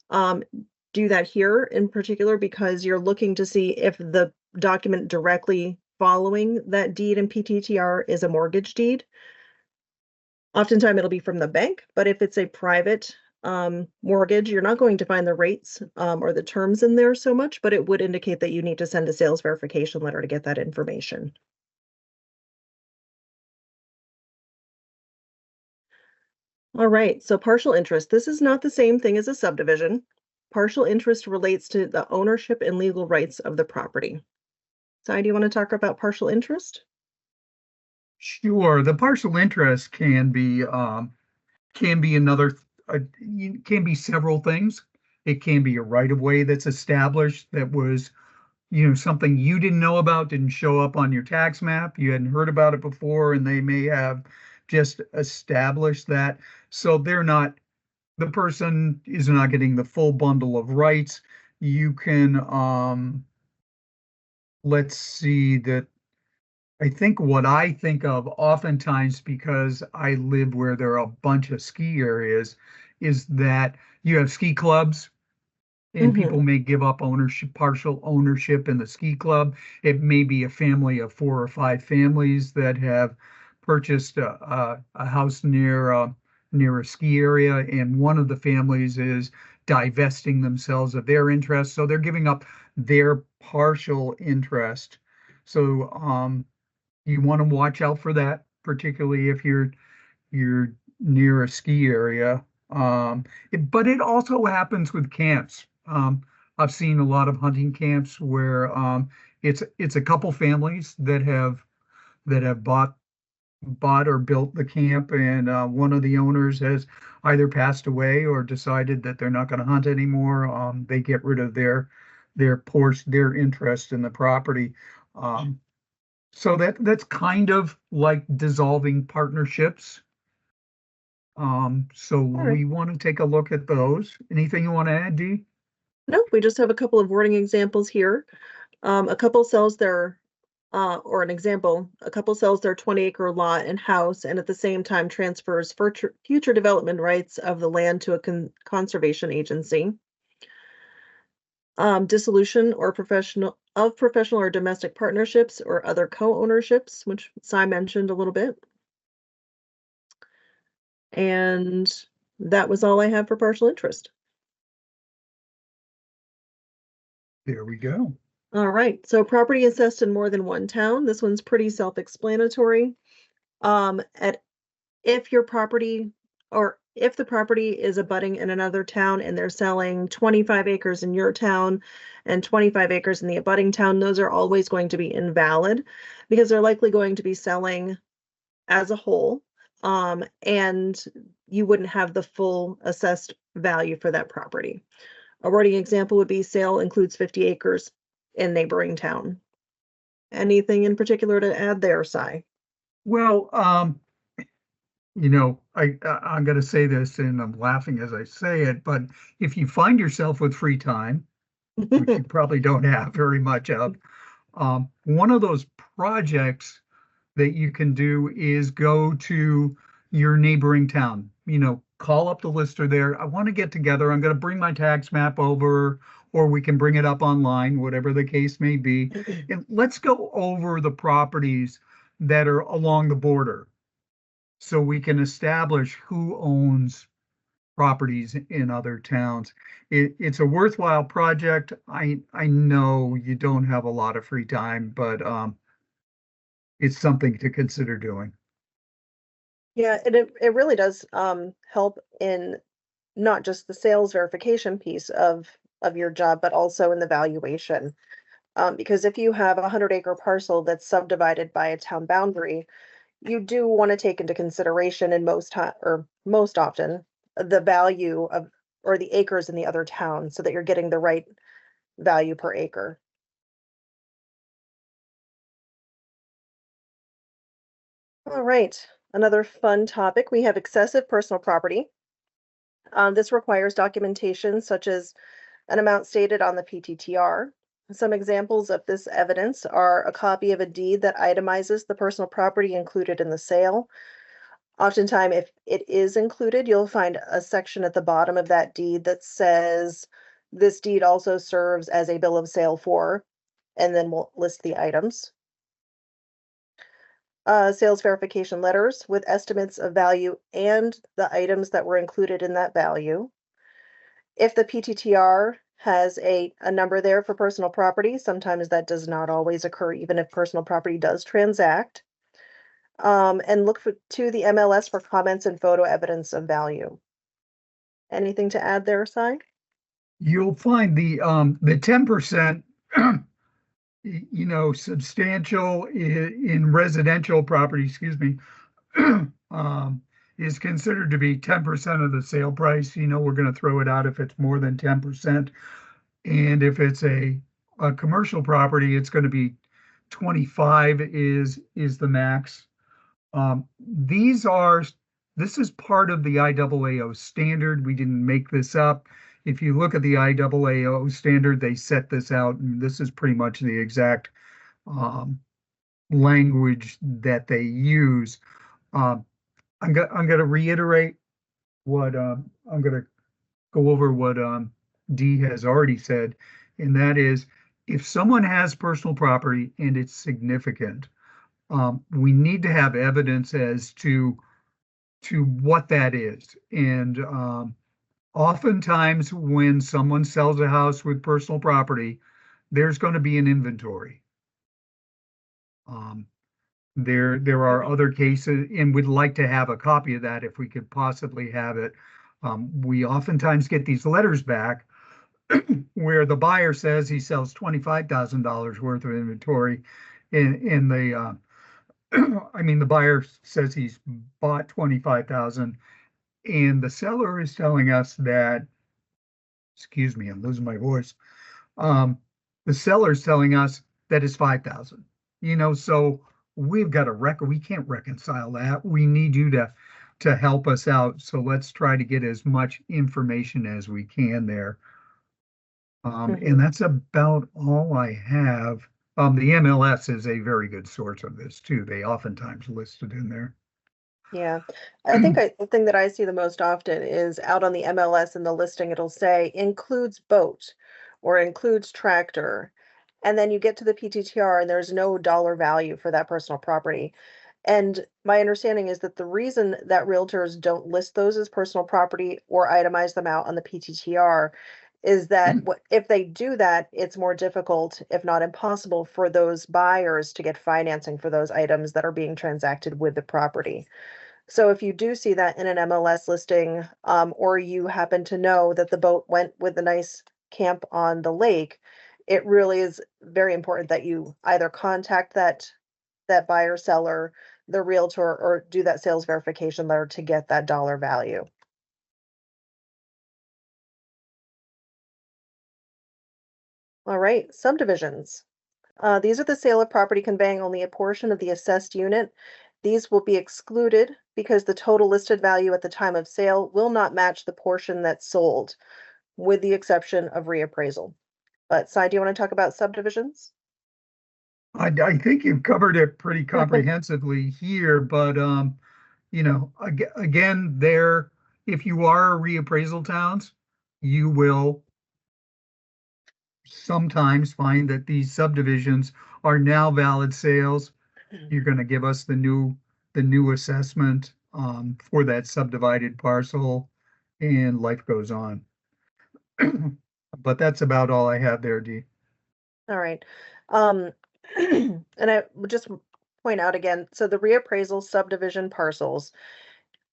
um, do that here in particular because you're looking to see if the document directly following that deed in PTTR is a mortgage deed. Oftentimes it'll be from the bank, but if it's a private mortgage, you're not going to find the rates or the terms in there so much, but it would indicate that you need to send a sales verification letter to get that information. All right, so partial interest. This is not the same thing as a subdivision. Partial interest relates to the ownership and legal rights of the property. Si, do you want to talk about partial interest? Sure, the partial interest can be can be several things. It can be a right of way that's established that was, something you didn't know about, didn't show up on your tax map. You hadn't heard about it before, and they may have just established that. So the person is not getting the full bundle of rights. You can, let's see that I think what I think of oftentimes because I live where there are a bunch of ski areas is that you have ski clubs and people Mm-hmm. may give up partial ownership in the ski club. It may be a family of 4 or 5 families that have purchased a house near a ski area, and one of the families is divesting themselves of their interest, so they're giving up their partial interest. So you want to watch out for that, particularly if you're near a ski area. But it also happens with camps. I've seen a lot of hunting camps where it's a couple families that have bought or built the camp, and one of the owners has either passed away or decided that they're not going to hunt anymore. They get rid of their interest in the property. Um, so that's kind of like dissolving partnerships. So All right. we want to take a look at those. Anything you want to add, Dee? Nope, we just have a couple of wording examples here. A couple sells their, or an example, a couple sells their 20-acre lot and house and at the same time transfers future development rights of the land to a conservation agency. Dissolution or professional or domestic partnerships or other co-ownerships, which Si mentioned a little bit. And that was all I have for partial interest. There we go. All right, so property assessed in more than one town. This one's pretty self-explanatory. At if your property or if the property is abutting in another town and they're selling 25 acres in your town and 25 acres in the abutting town, those are always going to be invalid because they're likely going to be selling as a whole. And you wouldn't have the full assessed value for that property. A wording example would be sale includes 50 acres in neighboring town. Anything in particular to add there, Si? Well, I'm going to say this and I'm laughing as I say it, but if you find yourself with free time, which you probably don't have very much of, one of those projects that you can do is go to your neighboring town. Call up the lister there. I want to get together. I'm going to bring my tax map over, or we can bring it up online, whatever the case may be. And let's go over the properties that are along the border so we can establish who owns properties in other towns. It's a worthwhile project. I know you don't have a lot of free time, but it's something to consider doing. Yeah, and it really does help in not just the sales verification piece of your job, but also in the valuation. Because if you have a 100-acre parcel that's subdivided by a town boundary, you do want to take into consideration in most time or most often the value of or the acres in the other town so that you're getting the right value per acre. All right, another fun topic. We have excessive personal property. This requires documentation such as an amount stated on the PTTR, Some examples of this evidence are a copy of a deed that itemizes the personal property included in the sale. Oftentimes, if it is included, you'll find a section at the bottom of that deed that says, this deed also serves as a bill of sale for, and then we'll list the items. Sales verification letters with estimates of value and the items that were included in that value. If the PTTR has a number there for personal property, sometimes that does not always occur, even if personal property does transact. And look to the MLS for comments and photo evidence of value. Anything to add there, Si? You'll find the 10%, substantial in residential property, excuse me, is considered to be 10% of the sale price. We're going to throw it out if it's more than 10%. And if it's a commercial property, it's going to be 25 is the max. This is part of the IAAO standard. We didn't make this up. If you look at the IAAO standard, they set this out, and this is pretty much the exact language that they use. I'm going to reiterate what I'm going to go over what Dee has already said, and that is, if someone has personal property and it's significant, we need to have evidence as to what that is. And oftentimes, when someone sells a house with personal property, there's going to be an inventory. There are other cases, and we'd like to have a copy of that if we could possibly have it. We oftentimes get these letters back where the buyer says he sells $25,000 worth of inventory, and the the buyer says he's bought 25,000, and the seller is telling us that, excuse me, I'm losing my voice. The seller is telling us that it's 5,000. So we've got a record. We can't reconcile that. We need you to help us out. So let's try to get as much information as we can there. And that's about all I have. The MLS is a very good source of this too. They oftentimes list it in there. Yeah, I think the thing that I see the most often is out on the MLS in the listing, it'll say includes boat or includes tractor. And then you get to the PTTR and there's no dollar value for that personal property. And my understanding is that the reason that realtors don't list those as personal property or itemize them out on the PTTR is that if they do that, it's more difficult, if not impossible, for those buyers to get financing for those items that are being transacted with the property. So if you do see that in an MLS listing, or you happen to know that the boat went with a nice camp on the lake, it really is very important that you either contact that buyer, seller, the realtor, or do that sales verification letter to get that dollar value. All right, subdivisions. These are the sale of property conveying only a portion of the assessed unit. These will be excluded because the total listed value at the time of sale will not match the portion that's sold, with the exception of reappraisal. But Si, do you want to talk about subdivisions? I think you've covered it pretty comprehensively here, but again, if you are reappraisal towns, you will sometimes find that these subdivisions are now valid sales. You're going to give us the new assessment for that subdivided parcel, and life goes on. But that's about all I have there, Dee. All right. And I would just point out again, so the reappraisal subdivision parcels,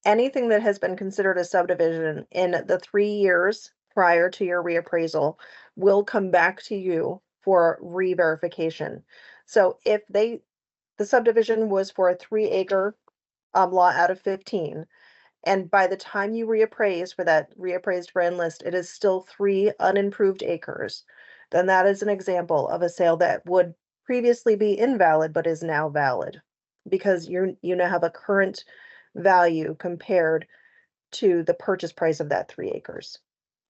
anything that has been considered a subdivision in the 3 years prior to your reappraisal will come back to you for re-verification. So if the subdivision was for a 3-acre lot out of 15, and by the time you reappraise for that reappraised brand list, it is still 3 unimproved acres, then that is an example of a sale that would previously be invalid but is now valid because you now have a current value compared to the purchase price of that 3 acres.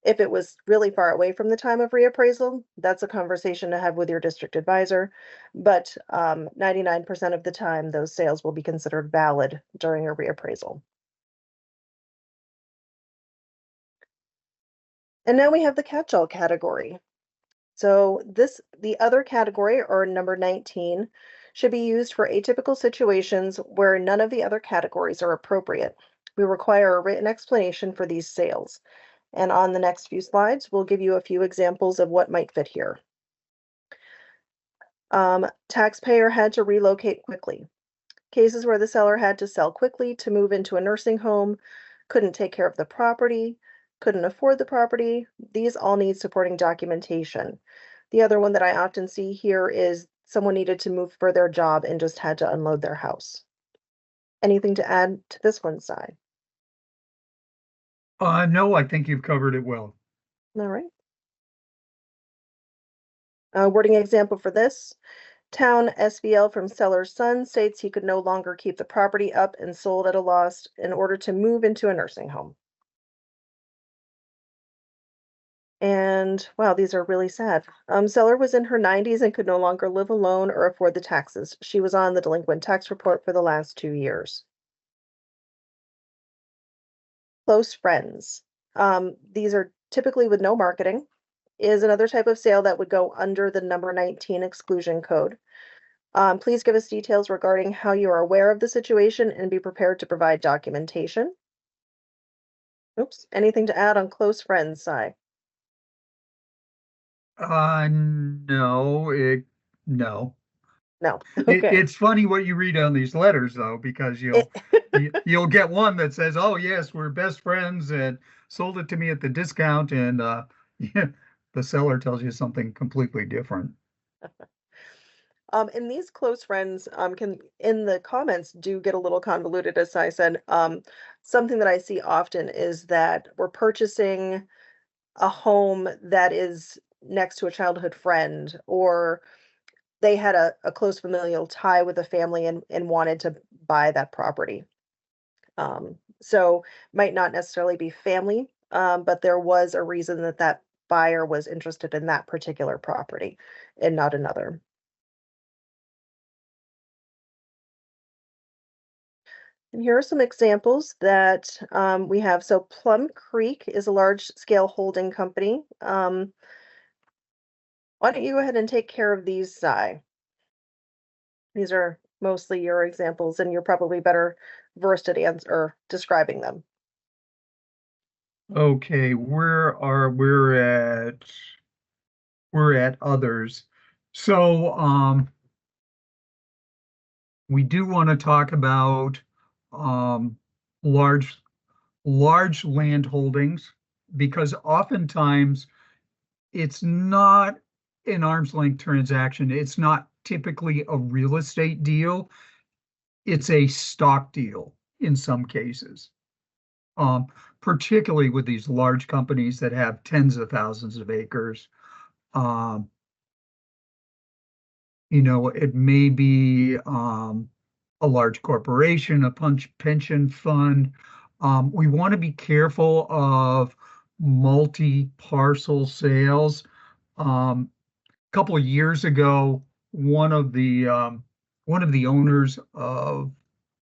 If it was really far away from the time of reappraisal, that's a conversation to have with your district advisor. But 99% of the time, those sales will be considered valid during a reappraisal. And now we have the catch-all category. So the other category, or number 19, should be used for atypical situations where none of the other categories are appropriate. We require a written explanation for these sales. And on the next few slides, we'll give you a few examples of what might fit here. Taxpayer had to relocate quickly. Cases where the seller had to sell quickly to move into a nursing home, couldn't take care of the property, couldn't afford the property. These all need supporting documentation. The other one that I often see here is someone needed to move for their job and just had to unload their house. Anything to add to this one, Si? No, I think you've covered it well. All right. Wording example for this. Town SBL from seller's son states he could no longer keep the property up and sold at a loss in order to move into a nursing home. And wow, these are really sad. Seller was in her 90s and could no longer live alone or afford the taxes. She was on the delinquent tax report for the last 2 years. Close friends. These are typically with no marketing, is another type of sale that would go under the number 19 exclusion code. Please give us details regarding how you are aware of the situation and be prepared to provide documentation. Oops, anything to add on close friends, Si? No, no. No. Okay. It's funny what you read on these letters though, because It, you'll get one that says, "Oh yes, we're best friends," and sold it to me at the discount, and yeah, the seller tells you something completely different. and these close friends can in the comments do get a little convoluted, as I said. Something that I see often is that we're purchasing a home that is next to a childhood friend, or they had a close familial tie with a family and wanted to buy that property. So might not necessarily be family, but there was a reason that that buyer was interested in that particular property and not another. And here are some examples that we have. So Plum Creek is a large scale holding company. Why don't you go ahead and take care of these, Si? These are mostly your examples, and you're probably better versed at or describing them. Okay, we're at others. So we do want to talk about um large land holdings, because oftentimes it's not an arm's length transaction. It's not typically a real estate deal. It's a stock deal in some cases. Um, Particularly with these large companies that have tens of thousands of acres. Um, it may be a large corporation, a pension fund. We want to be careful of multi-parcel sales. A couple of years ago, one of the owners of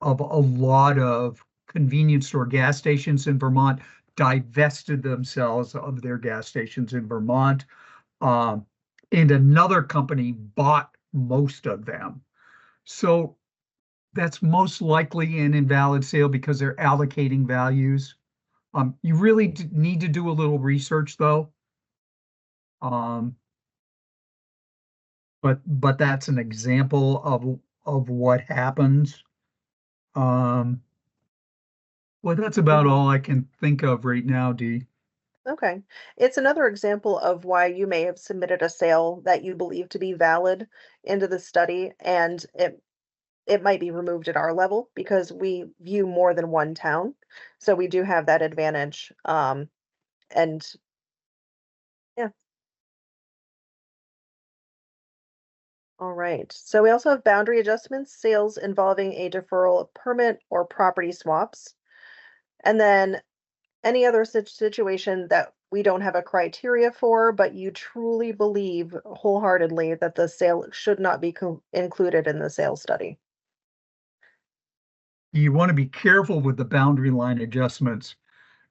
a lot of convenience store gas stations in Vermont divested themselves of their gas stations in Vermont. Um, and another company bought most of them. So that's most likely an invalid sale because they're allocating values. You really need to do a little research though. Um, but that's an example of what happens. Um, well, that's about Mhm. all I can think of right now, Dee. Okay. It's another example of why you may have submitted a sale that you believe to be valid into the study, and it might be removed at our level because we view more than one town. So we do have that advantage. And yeah, all right. So we also have boundary adjustments, sales involving a deferral of permit or property swaps. And then any other situation that we don't have a criteria for, but you truly believe wholeheartedly that the sale should not be included in the sales study. You want to be careful with the boundary line adjustments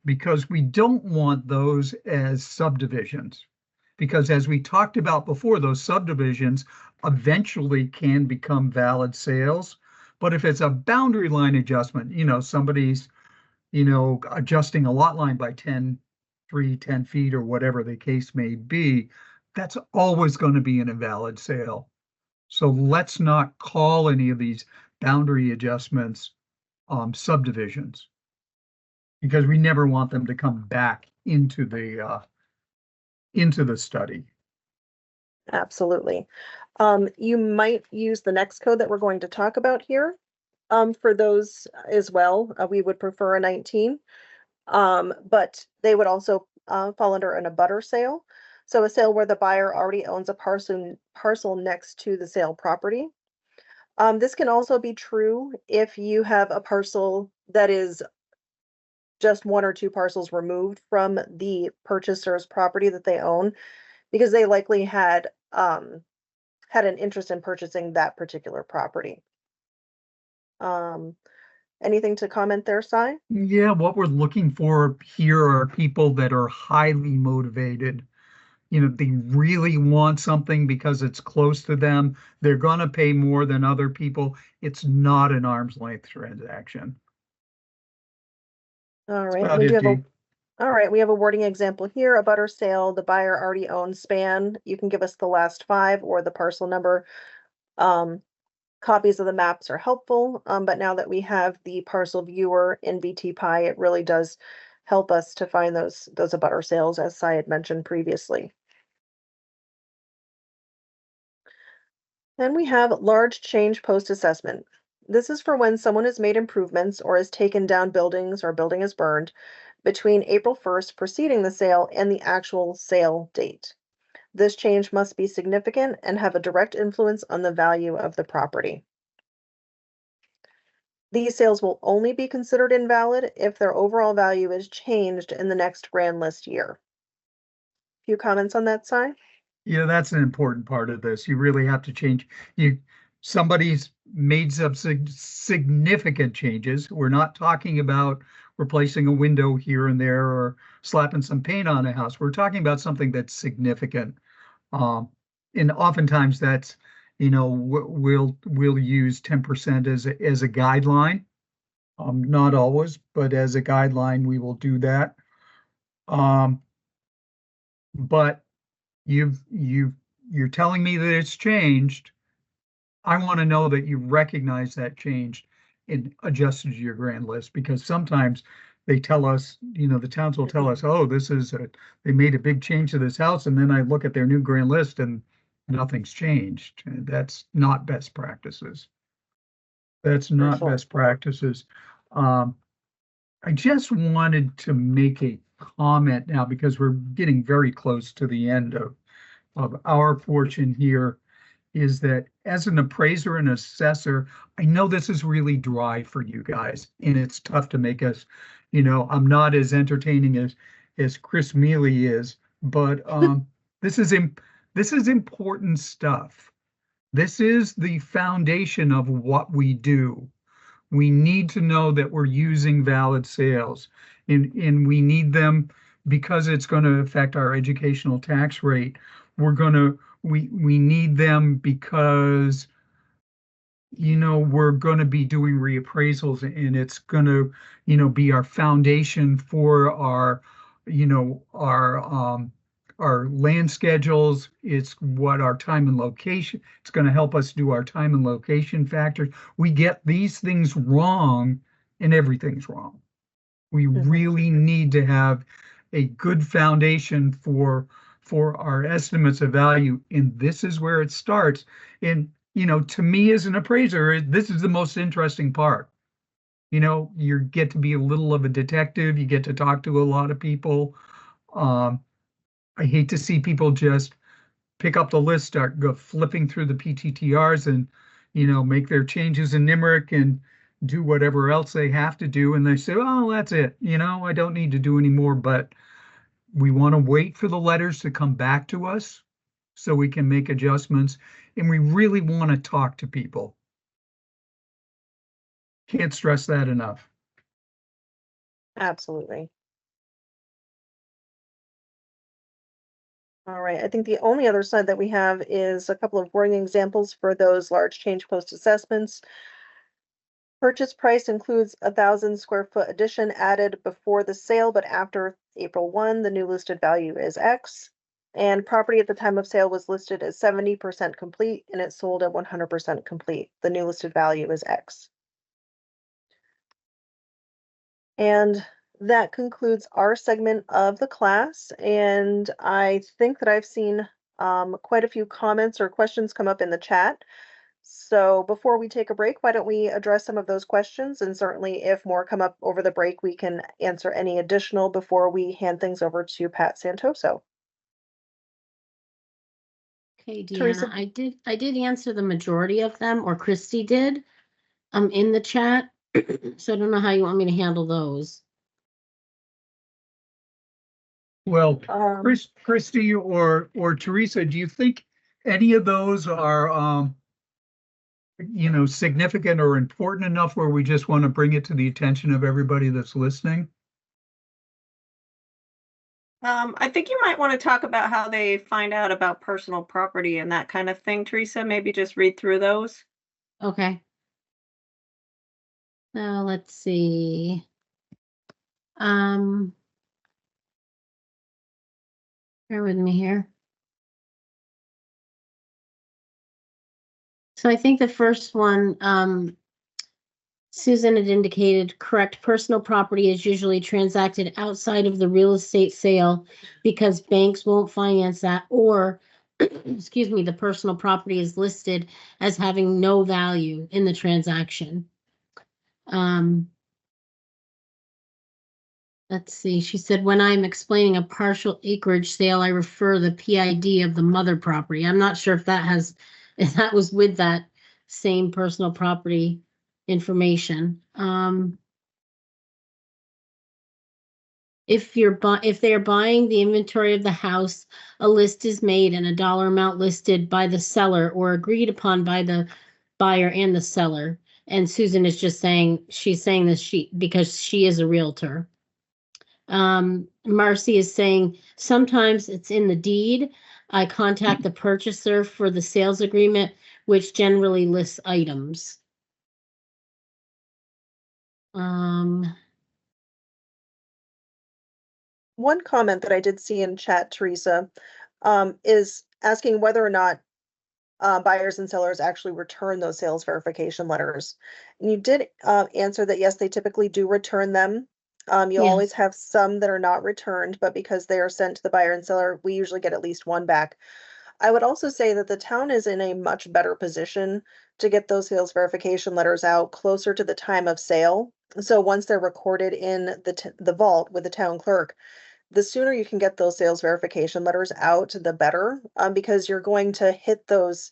because we don't want those as subdivisions. Because as we talked about before, those subdivisions eventually can become valid sales. But if it's a boundary line adjustment, somebody's, adjusting a lot line by 10 feet or whatever the case may be, that's always going to be an invalid sale. So let's not call any of these boundary adjustments subdivisions because we never want them to come back into the study. Absolutely. You might use the next code that we're going to talk about here. For those as well, we would prefer a 19, but they would also fall under an abutter sale. So a sale where the buyer already owns a parcel next to the sale property. This can also be true if you have a parcel that is just one or two parcels removed from the purchaser's property that they own, because they likely had an interest in purchasing that particular property. Um, Anything to comment there, Sai? Yeah, what we're looking for here are people that are highly motivated. They really want something because it's close to them. They're going to pay more than other people. It's not an arm's length transaction. All That's right, about we do it, have a Dee. all right, we have a wording example here. A butter sale, the buyer already owns span. You can give us the last five or the parcel number. Um, Copies of the maps are helpful, but now that we have the parcel viewer in BTPie, it really does help us to find those abutter sales, as Sai had mentioned previously. Then we have large change post-assessment. This is for when someone has made improvements or has taken down buildings or building is burned between April 1st preceding the sale and the actual sale date. This change must be significant and have a direct influence on the value of the property. These sales will only be considered invalid if their overall value is changed in the next grand list year. Few comments on that, side? Yeah, that's an important part of this. You really have to change. Somebody's made some significant changes. We're not talking about replacing a window here and there or slapping some paint on a house. We're talking about something that's significant. Um, and oftentimes that's, we'll use 10% as a guideline. Not always, but as a guideline, we will do that. Um, but you're telling me that it's changed. I want to know that you recognize that change and adjusted to your grand list because sometimes they tell us, the towns will tell us, oh, they made a big change to this house. And then I look at their new grand list and nothing's changed. And that's not best practices. That's For not sure. best practices. Um, I just wanted to make a comment now because we're getting very close to the end of our portion here is that as an appraiser and assessor, I know this is really dry for you guys and it's tough to make us, I'm not as entertaining as Chris Mealy is, but this is this is important stuff. This is the foundation of what we do. We need to know that we're using valid sales and we need them because it's going to affect our educational tax rate. We need them because we're going to be doing reappraisals and it's going to be our foundation for our land schedules. It's what our time and location, it's going to help us do our time and location factors. We get these things wrong and everything's wrong. We really need to have a good foundation for our estimates of value, and this is where it starts. And to me as an appraiser, this is the most interesting part. You get to be a little of a detective. You get to talk to a lot of people. Um, I hate to see people just pick up the list, start go flipping through the PTTRs and, make their changes in NIMRIC and do whatever else they have to do. And they say, oh, that's it. I don't need to do any more. But, we want to wait for the letters to come back to us so we can make adjustments. And we really want to talk to people. Can't stress that enough. Absolutely. All right, I think the only other side that we have is a couple of wording examples for those large change post assessments. Purchase price includes 1,000 square foot addition added before the sale, but after April 1, the new listed value is X. And property at the time of sale was listed as 70% complete and it sold at 100% complete. The new listed value is X. And that concludes our segment of the class. And I think that I've seen quite a few comments or questions come up in the chat. So before we take a break, why don't we address some of those questions? And certainly if more come up over the break, we can answer any additional before we hand things over to Pat Santoso. Okay, Teresa? Deanna, I did answer the majority of them, or Christy did, in the chat. So I don't know how you want me to handle those. Well, Um, Christy or Teresa, do you think any of those are significant or important enough where we just want to bring it to the attention of everybody that's listening? I think you might want to talk about how they find out about personal property and that kind of thing, Teresa. Maybe just read through those. Okay. Now let's see. Bear with me here. So I think the first one, Susan had indicated, correct, personal property is usually transacted outside of the real estate sale because banks won't finance that, or, excuse me, the personal property is listed as having no value in the transaction. Let's see, she said, when I'm explaining a partial acreage sale, I refer the PID of the mother property. I'm not sure if if that was with that same personal property information. If they are buying the inventory of the house, a list is made and a dollar amount listed by the seller or agreed upon by the buyer and the seller. And Susan is just saying, she's saying this because she is a realtor. Marcy is saying, sometimes it's in the deed. I contact the purchaser for the sales agreement, which generally lists items. One comment that I did see in chat, Teresa, is asking whether or not buyers and sellers actually return those sales verification letters. And you did answer that yes, they typically do return them. You always Yes. have some that are not returned, but because they are sent to the buyer and seller, we usually get at least one back. I would also say that the town is in a much better position to get those sales verification letters out closer to the time of sale. So once they're recorded in the vault with the town clerk, the sooner you can get those sales verification letters out, the better, because you're going to hit those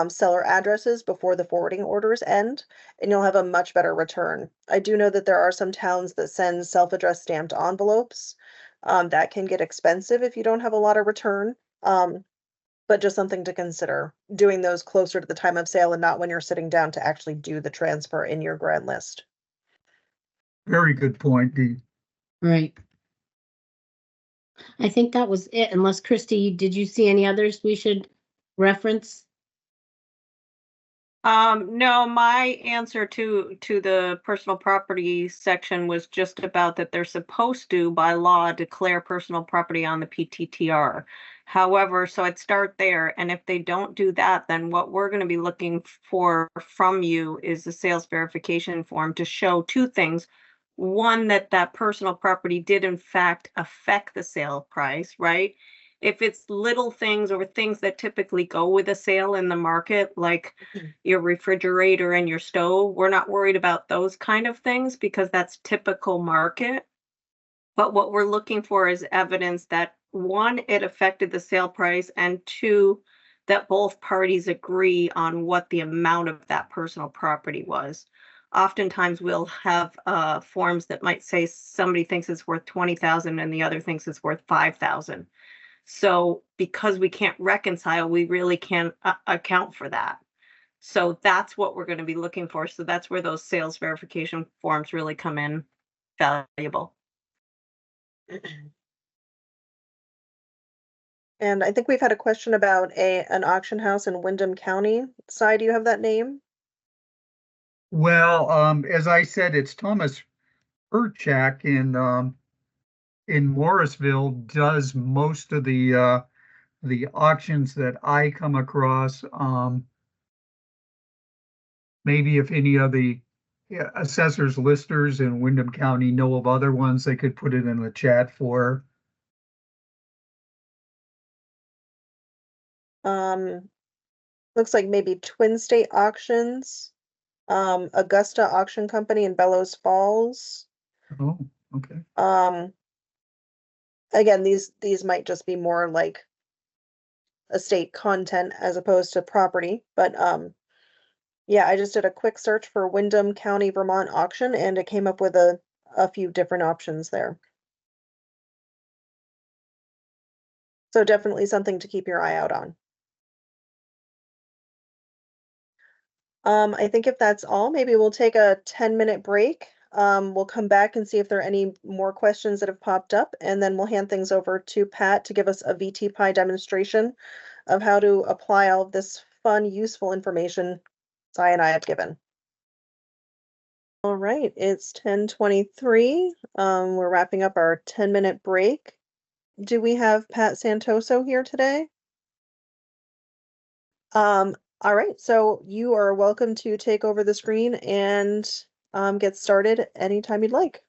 seller addresses before the forwarding orders end, and you'll have a much better return. I do know that there are some towns that send self-addressed stamped envelopes. That can get expensive if you don't have a lot of return. But just something to consider, doing those closer to the time of sale and not when you're sitting down to actually do the transfer in your grand list. Very good point, Dee. Right. I think that was it, unless Christy, did you see any others we should reference? No, my answer to the personal property section was just about that they're supposed to, by law, declare personal property on the PTTR. However, so I'd start there, and if they don't do that, then what we're going to be looking for from you is the sales verification form to show two things. One, that personal property did in fact affect the sale price, right? If it's little things or things that typically go with a sale in the market, like your refrigerator and your stove, we're not worried about those kind of things because that's typical market. But what we're looking for is evidence that one, it affected the sale price, and two, that both parties agree on what the amount of that personal property was. oftentimes we'll have forms that might say somebody thinks it's worth 20,000 and the other thinks it's worth 5,000. So because we can't reconcile, we really can't account for that. So that's what we're going to be looking for. So that's where those sales verification forms really come in valuable. And I think we've had a question about an auction house in Windham County. Si, do you have that name? Well, as I said, it's Thomas Perchak in Morrisville does most of the auctions that I come across. Maybe if any of the assessors listers in Windham County know of other ones, they could put it in the chat for. Looks like maybe Twin State Auctions, Augusta Auction Company in Bellows Falls. Oh, okay. Again, these might just be more like estate content as opposed to property, but yeah, I just did a quick search for Windham County, Vermont auction, and it came up with a few different options there. So definitely something to keep your eye out on. I think if that's all, maybe we'll take a 10-minute break. We'll come back and see if there are any more questions that have popped up, and then we'll hand things over to Pat to give us a VT Pi demonstration of how to apply all of this fun, useful information Si and I have given. All right, it's 10:23. We're wrapping up our 10-minute break. Do we have Pat Santoso here today? All right, so you are welcome to take over the screen and get started anytime you'd like.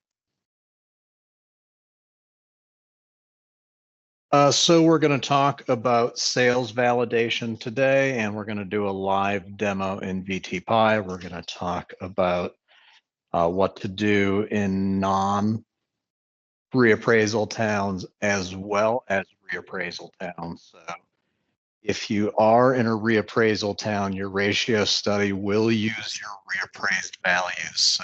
So we're going to talk about sales validation today, and we're going to do a live demo in VT Pi. We're going to talk about what to do in non-reappraisal towns as well as reappraisal towns. So if you are in a reappraisal town, your ratio study will use your reappraised values.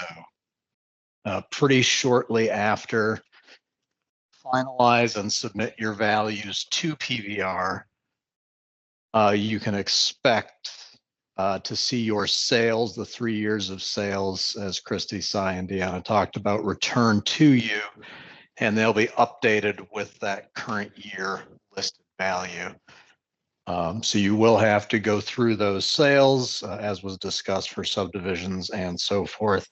So pretty shortly after finalize and submit your values to PVR, you can expect to see your sales, the 3 years of sales, as Christy, Si, and Deanna talked about, return to you, and they'll be updated with that current year listed value. So you will have to go through those sales, as was discussed for subdivisions and so forth.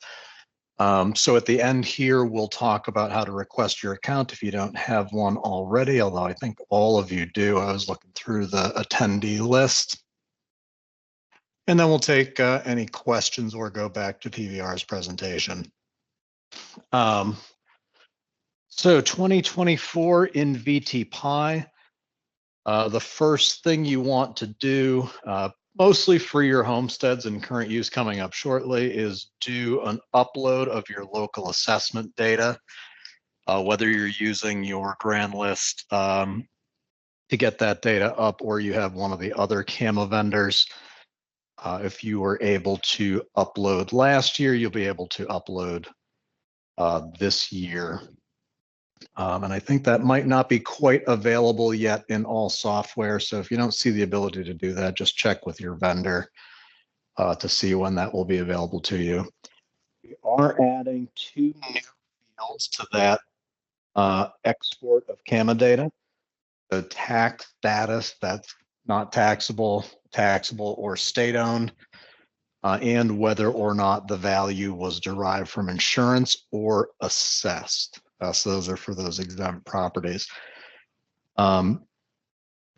So at the end here, we'll talk about how to request your account if you don't have one already, although I think all of you do. I was looking through the attendee list. And then we'll take any questions or go back to PVR's presentation. So 2024 in VT Pi, the first thing you want to do, mostly for your homesteads and current use coming up shortly, is do an upload of your local assessment data, whether you're using your grand list to get that data up or you have one of the other CAMA vendors. If you were able to upload last year, you'll be able to upload this year. And I think that might not be quite available yet in all software. So if you don't see the ability to do that, just check with your vendor to see when that will be available to you. We are adding 2 new fields to that export of CAMA data. The tax status, that's not taxable, taxable, or state-owned, and whether or not the value was derived from insurance or assessed. So those are for those exempt properties. The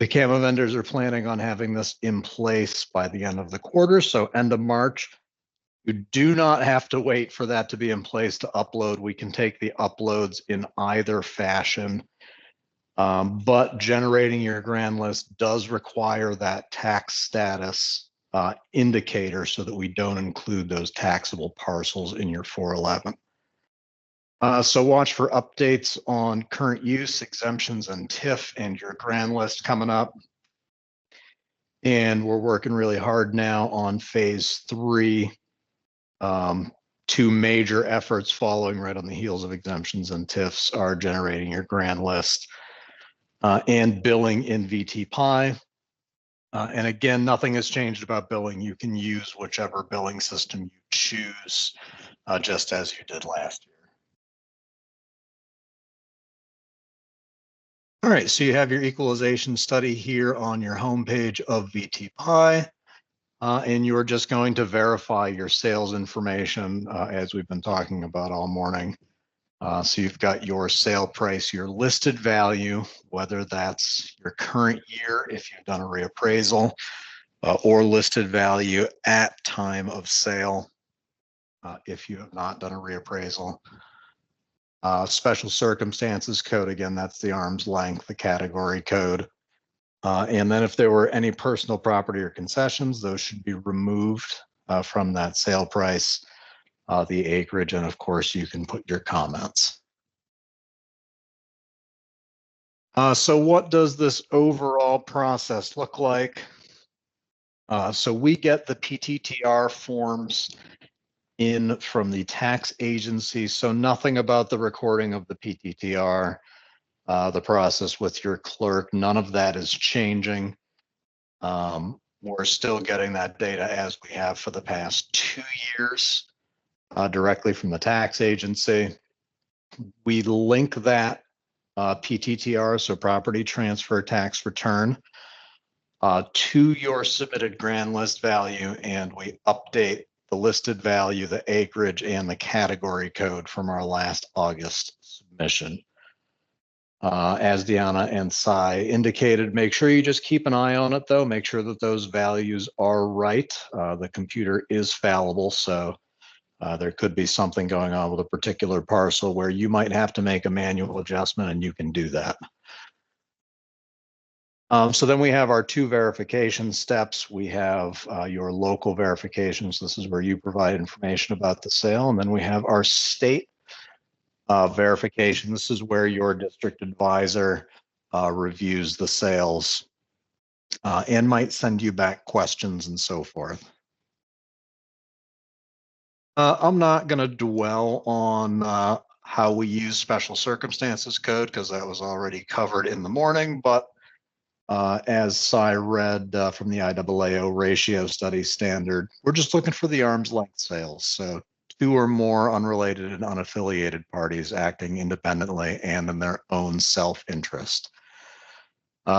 CAMA vendors are planning on having this in place by the end of the quarter, so end of March. You do not have to wait for that to be in place to upload. We can take the uploads in either fashion, but generating your grand list does require that tax status indicator so that we don't include those taxable parcels in your 411. So watch for updates on current use, exemptions, and TIF and your grand list coming up. And we're working really hard now on phase 3 to two major efforts following right on the heels of exemptions and TIFs are generating your grand list and billing in VT-Pi. And again, nothing has changed about billing. You can use whichever billing system you choose, just as you did last year. All right, so you have your equalization study here on your homepage of VT-Pi, and you're just going to verify your sales information as we've been talking about all morning. So you've got your sale price, your listed value, whether that's your current year if you've done a reappraisal, or listed value at time of sale if you have not done a reappraisal. Special circumstances code, again, that's the arm's length, the category code. And then if there were any personal property or concessions, those should be removed from that sale price, the acreage, and of course you can put your comments. So what does this overall process look like? So we get the PTTR forms in from the tax agency. So nothing about the recording of the PTTR, the process with your clerk, none of that is changing. We're still getting that data as we have for the past 2 years directly from the tax agency. We link that PTTR, so property transfer tax return, to your submitted grand list value, and we update the listed value, the acreage, and the category code from our last August submission. As Deanna and Cy indicated, make sure you just keep an eye on it though. Make sure that those values are right. The computer is fallible, so there could be something going on with a particular parcel where you might have to make a manual adjustment, and you can do that. So then we have our two verification steps. We have your local verifications. This is where you provide information about the sale. And then we have our state verification. This is where your district advisor reviews the sales and might send you back questions and so forth. I'm not going to dwell on how we use special circumstances code because that was already covered in the morning, but as Cy read from the IAAO ratio study standard, we're just looking for the arm's length sales. So 2 or more unrelated and unaffiliated parties acting independently and in their own self-interest.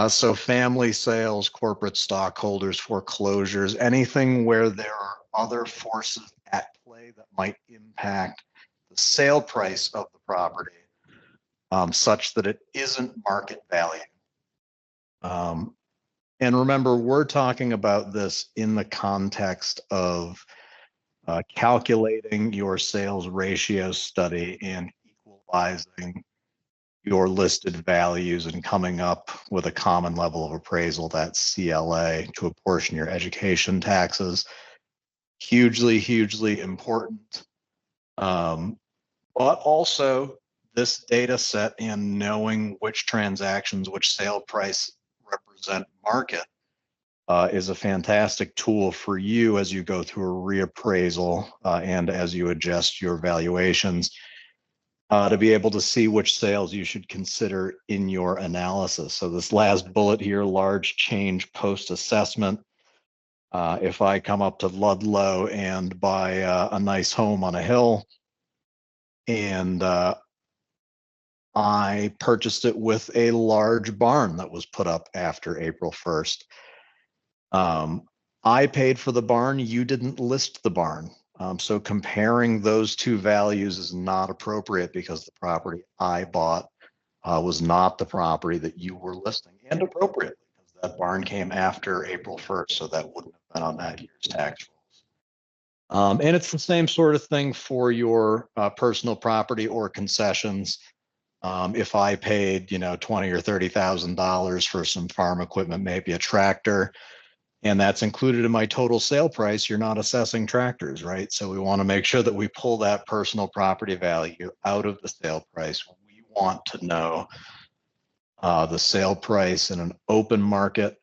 So family sales, corporate stockholders, foreclosures, anything where there are other forces at play that might impact the sale price of the property such that it isn't market value. And remember, we're talking about this in the context of calculating your sales ratio study and equalizing your listed values and coming up with a common level of appraisal, that's CLA, to apportion your education taxes. Hugely, hugely important. But also this data set and knowing which transactions, which sale price represent market is a fantastic tool for you as you go through a reappraisal and as you adjust your valuations to be able to see which sales you should consider in your analysis. So this last bullet here, large change post-assessment. If I come up to Ludlow and buy a nice home on a hill and I purchased it with a large barn that was put up after April 1st. I paid for the barn, you didn't list the barn. So comparing those two values is not appropriate because the property I bought was not the property that you were listing, and appropriate because that barn came after April 1st, so that wouldn't have been on that year's tax rolls. And it's the same sort of thing for your personal property or concessions. If I paid, $20,000 or $30,000 for some farm equipment, maybe a tractor, and that's included in my total sale price, you're not assessing tractors, right? So we want to make sure that we pull that personal property value out of the sale price. We want to know the sale price in an open market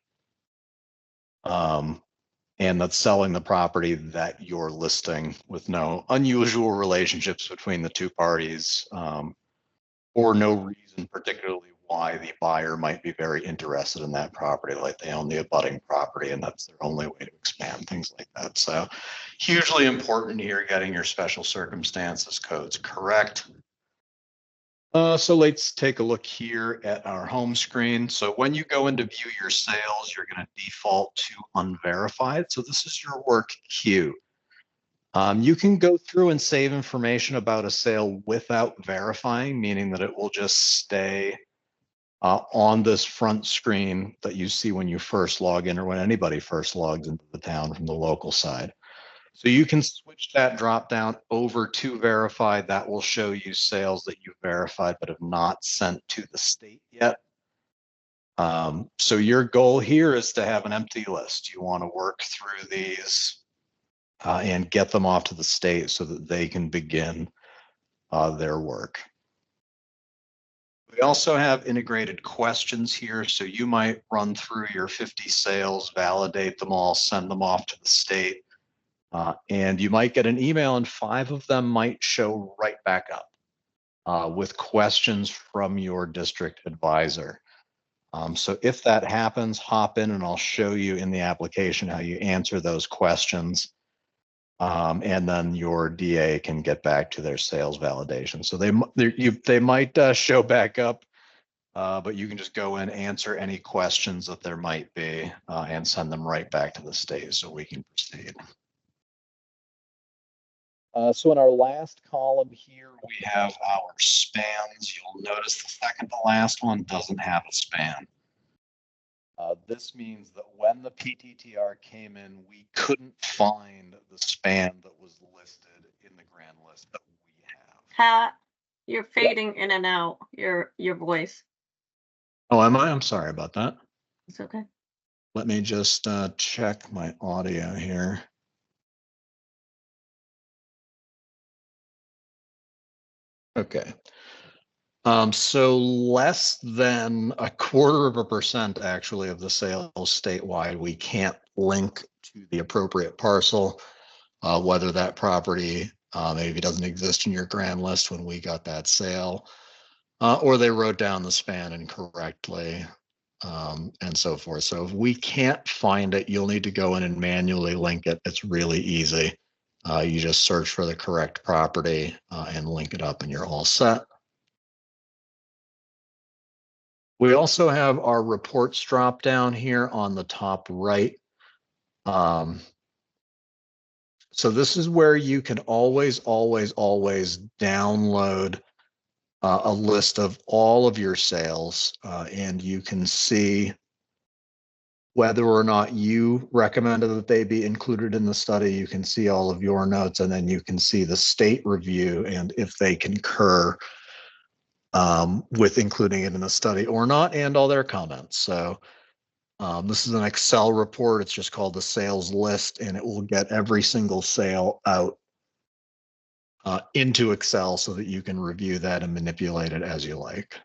and that's selling the property that you're listing with no unusual relationships between the two parties, or no reason particularly why the buyer might be very interested in that property, like they own the abutting property and that's their only way to expand, things like that. So hugely important here, getting your special circumstances codes correct. So let's take a look here at our home screen. So when you go into view your sales, you're going to default to unverified. So this is your work queue. You can go through and save information about a sale without verifying, meaning that it will just stay on this front screen that you see when you first log in or when anybody first logs into the town from the local side. So you can switch that drop down over to verified. That will show you sales that you've verified but have not sent to the state yet. So your goal here is to have an empty list. You want to work through these and get them off to the state so that they can begin their work. We also have integrated questions here. So you might run through your 50 sales, validate them all, send them off to the state. And you might get an email and 5 of them might show right back up with questions from your district advisor. So if that happens, hop in and I'll show you in the application how you answer those questions. And then your DA can get back to their sales validation. So they might show back up, but you can just go in, answer any questions that there might be, and send them right back to the state so we can proceed. So in our last column here, we have our spans. You'll notice the second to last one doesn't have a span. This means that when the PTTR came in, we couldn't find the span that was listed in the grand list that we have. Pat, you're fading in and out, your voice. Oh, am I? I'm sorry about that. It's okay. Let me just check my audio here. Okay. So less than 0.25% actually of the sales statewide, we can't link to the appropriate parcel, whether that property maybe doesn't exist in your grand list when we got that sale, or they wrote down the span incorrectly, and so forth. So if we can't find it, you'll need to go in and manually link it. It's really easy. You just search for the correct property and link it up and you're all set. We also have our reports drop down here on the top right. So this is where you can always download a list of all of your sales, and you can see whether or not you recommended that they be included in the study. You can see all of your notes, and then you can see the state review and if they concur with including it in the study or not, and all their comments. So this is an Excel report. It's just called the sales list, and it will get every single sale out into Excel so that you can review that and manipulate it as you like.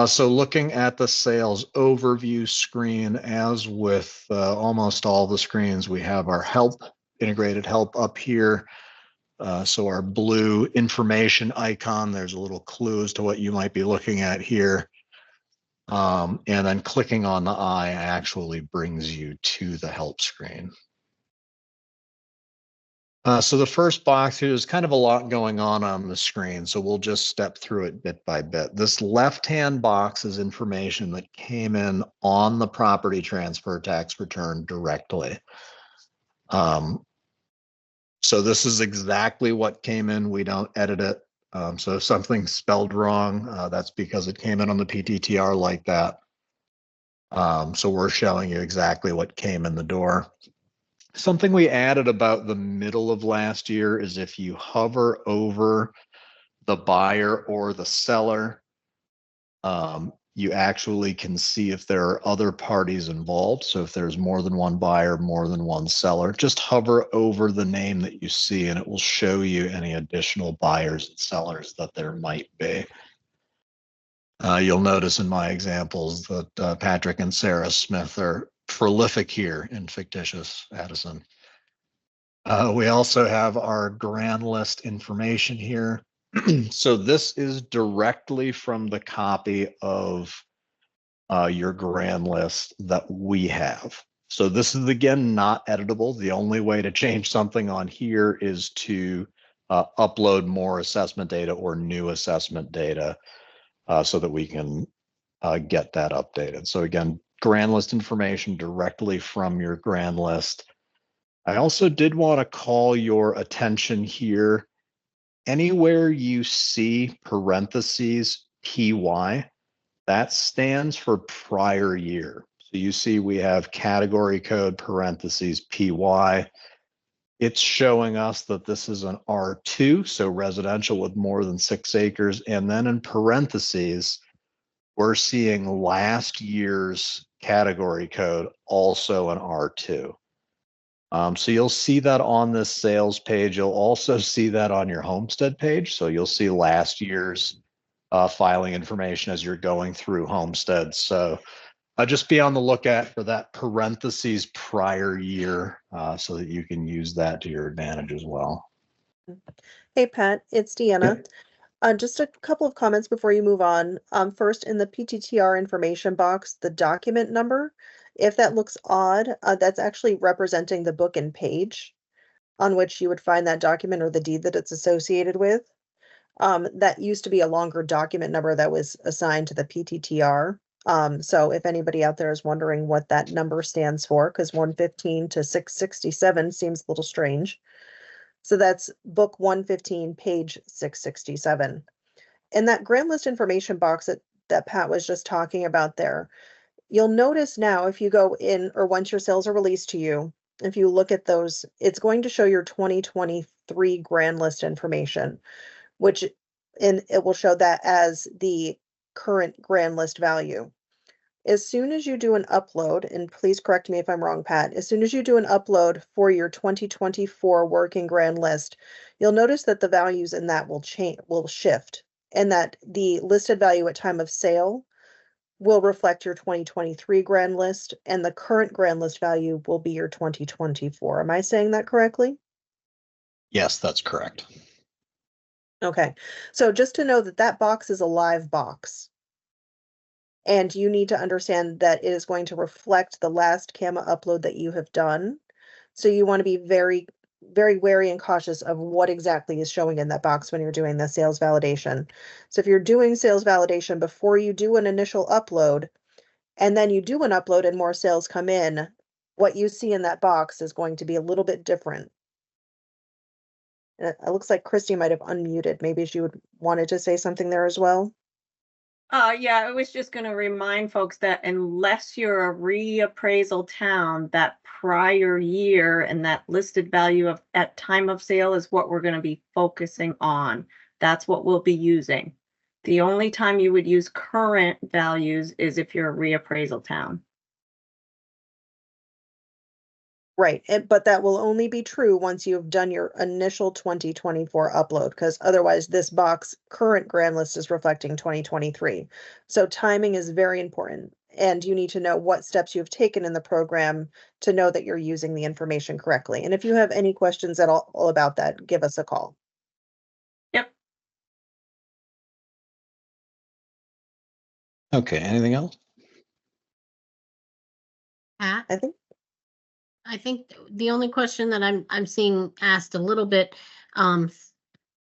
So looking at the sales overview screen, as with almost all the screens, we have our help, integrated help up here. So our blue information icon, there's a little clue as to what you might be looking at here. And then clicking on the eye actually brings you to the help screen. So the first box here is kind of a lot going on the screen, so we'll just step through it bit by bit. This left-hand box is information that came in on the property transfer tax return directly. So this is exactly what came in. We don't edit it. So if something's spelled wrong, that's because it came in on the PTTR like that. So we're showing you exactly what came in the door. Something we added about the middle of last year is if you hover over the buyer or the seller, you actually can see if there are other parties involved. So if there's more than one buyer, more than one seller, just hover over the name that you see and it will show you any additional buyers and sellers that there might be. You'll notice in my examples that Patrick and Sarah Smith are prolific here in fictitious Addison. We also have our grand list information here. So this is directly from the copy of your grand list that we have. So this is again not editable. The only way to change something on here is to upload more assessment data or new assessment data so that we can get that updated. So again, grand list information directly from your grand list. I also did want to call your attention here. Anywhere you see parentheses PY, that stands for prior year. So you see we have category code parentheses PY. It's showing us that this is an R2, so residential with more than 6 acres. And then in parentheses, we're seeing last year's category code, also an R2. So you'll see that on this sales page. You'll also see that on your homestead page. So you'll see last year's filing information as you're going through homesteads. So just be on the lookout for that parentheses prior year so that you can use that to your advantage as well. Hey, Pat, it's Deanna. Just a couple of comments before you move on. First, in the PTTR information box, the document number, if that looks odd, that's actually representing the book and page on which you would find that document or the deed that it's associated with. That used to be a longer document number that was assigned to the PTTR. So if anybody out there is wondering what that number stands for, because 115 to 667 seems a little strange. So that's book 115, page 667. And that grand list information box that Pat was just talking about there, you'll notice now if you go in or once your sales are released to you, if you look at those, it's going to show your 2023 grand list information, which and it will show that as the current grand list value. As soon as you do an upload, and please correct me if I'm wrong, Pat, as soon as you do an upload for your 2024 working grand list, you'll notice that the values in that will shift, and that the listed value at time of sale will reflect your 2023 grand list, and the current grand list value will be your 2024. Am I saying that correctly? Yes, that's correct. Okay, so just to know that that box is a live box. And you need to understand that it is going to reflect the last CAMA upload that you have done. So you want to be very, very wary and cautious of what exactly is showing in that box when you're doing the sales validation. So if you're doing sales validation before you do an initial upload, and then you do an upload and more sales come in, what you see in that box is going to be a little bit different. It looks like Christy might have unmuted. Maybe she wanted to say something there as well. Yeah, I was just going to remind folks that unless you're a reappraisal town, that prior year and that listed value of at time of sale is what we're going to be focusing on. That's what we'll be using. The only time you would use current values is if you're a reappraisal town. Right, but that will only be true once you've done your initial 2024 upload, because otherwise this box current grand list is reflecting 2023. So timing is very important, and you need to know what steps you've taken in the program to know that you're using the information correctly. And if you have any questions at all about that, give us a call. Yep. Okay, anything else? Pat? I think I think the only question that I'm seeing asked a little bit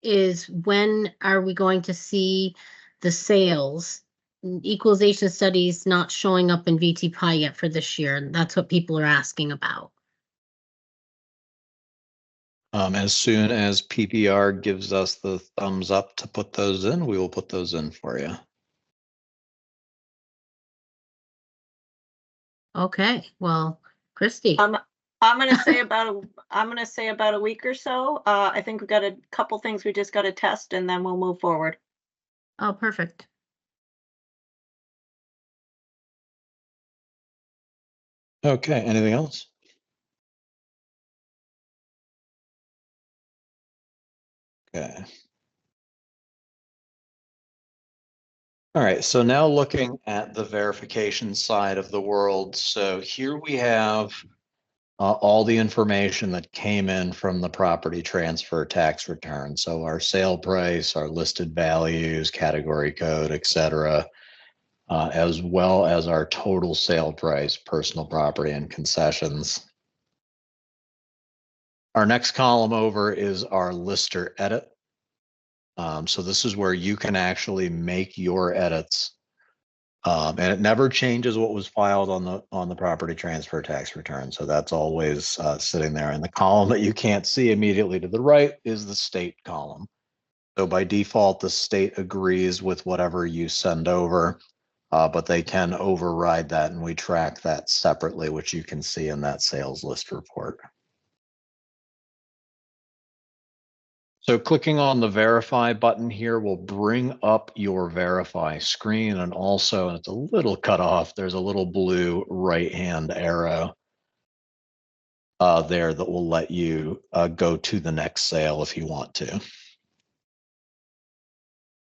is when are we going to see the sales? Equalization studies not showing up in VT Pi yet for this year. That's what people are asking about. As soon as PPR gives us the thumbs up to put those in, we will put those in for you. Okay, well, Christy. I'm gonna say about a week or so. I think we've got a couple things we just got to test, and then we'll move forward. Oh, perfect. Okay, anything else? Okay. All right, so now looking at the verification side of the world. So here we have all the information that came in from the property transfer tax return. So our sale price, our listed values, category code, et cetera, as well as our total sale price, personal property and concessions. Our next column over is our lister edit. So this is where you can actually make your edits. And it never changes what was filed on the property transfer tax return. So that's always sitting there. And the column that you can't see immediately to the right is the state column. So by default, the state agrees with whatever you send over, but they can override that, and we track that separately, which you can see in that sales list report. So clicking on the verify button here will bring up your verify screen, and also, and it's a little cut off, there's a little blue right-hand arrow there that will let you go to the next sale if you want to.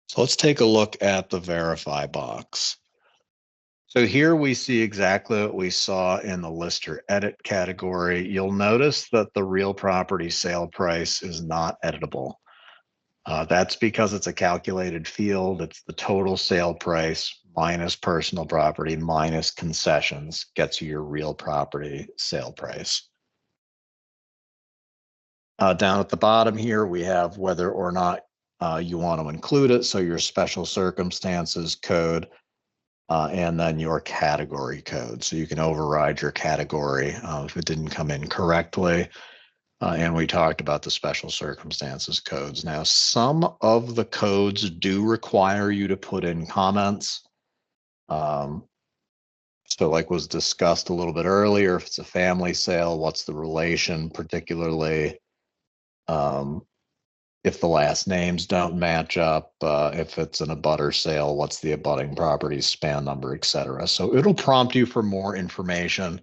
So let's take a look at the verify box. So here we see exactly what we saw in the lister edit category. You'll notice that the real property sale price is not editable. That's because it's a calculated field. It's the total sale price minus personal property minus concessions gets you your real property sale price. Down at the bottom here, we have whether or not you want to include it. So your special circumstances code and then your category code. So you can override your category if it didn't come in correctly. And we talked about the special circumstances codes. Now, some of the codes do require you to put in comments. So like was discussed a little bit earlier, if it's a family sale, what's the relation, particularly if the last names don't match up, if it's an abutter sale, what's the abutting property span number, et cetera. So it'll prompt you for more information.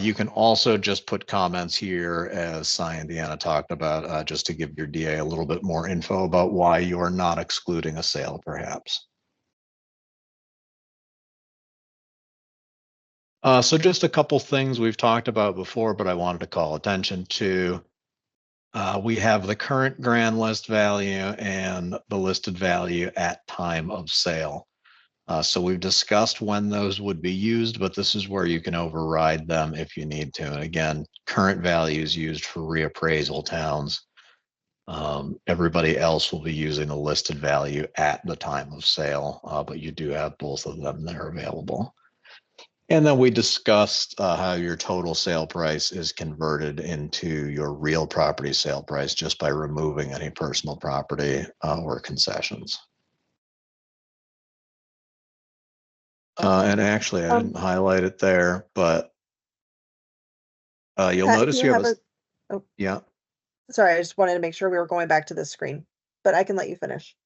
You can also just put comments here, as Cy and Deanna talked about, just to give your DA a little bit more info about why you're not excluding a sale, perhaps. So just a couple things we've talked about before, but I wanted to call attention to. We have the current grand list value and the listed value at time of sale. So we've discussed when those would be used, but this is where you can override them if you need to. And again, current values used for reappraisal towns. Everybody else will be using the listed value at the time of sale, but you do have both of them there available. And then we discussed how your total sale price is converted into your real property sale price just by removing any personal property or concessions. And actually, I didn't highlight it there, but you'll Pat, notice you have a, oh, yeah. sorry, I just wanted to make sure we were going back to the screen, but I can let you finish.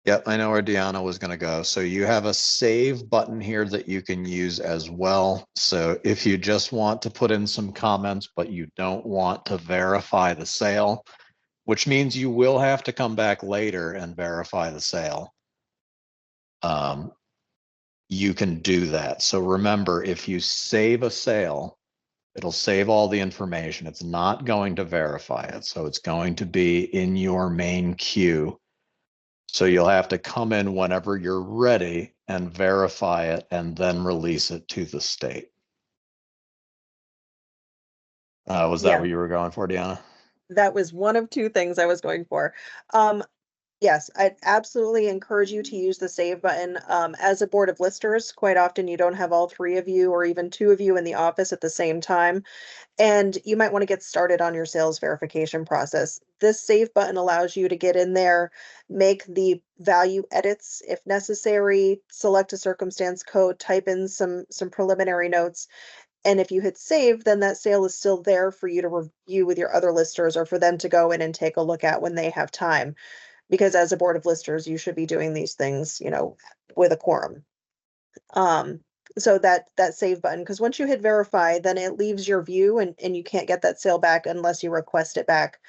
Yep, I know where Deanna was going to go. So you have a save button here that you can use as well. So if you just want to put in some comments, but you don't want to verify the sale, which means you will have to come back later and verify the sale. You can do that. So remember, if you save a sale, it'll save all the information. It's not going to verify it. So it's going to be in your main queue. So you'll have to come in whenever you're ready and verify it and then release it to the state. Was that Yeah. what you were going for, Deanna? That was one of two things I was going for. Yes, I'd absolutely encourage you to use the save button. As a board of listers, quite often you don't have all three of you or even two of you in the office at the same time. And you might want to get started on your sales verification process. This save button allows you to get in there, make the value edits if necessary, select a circumstance code, type in some preliminary notes. And if you hit save, then that sale is still there for you to review with your other listers or for them to go in and take a look at when they have time. Because as a board of listers, you should be doing these things, with a quorum. So that save button, because once you hit verify, then it leaves your view and you can't get that sale back unless you request it back.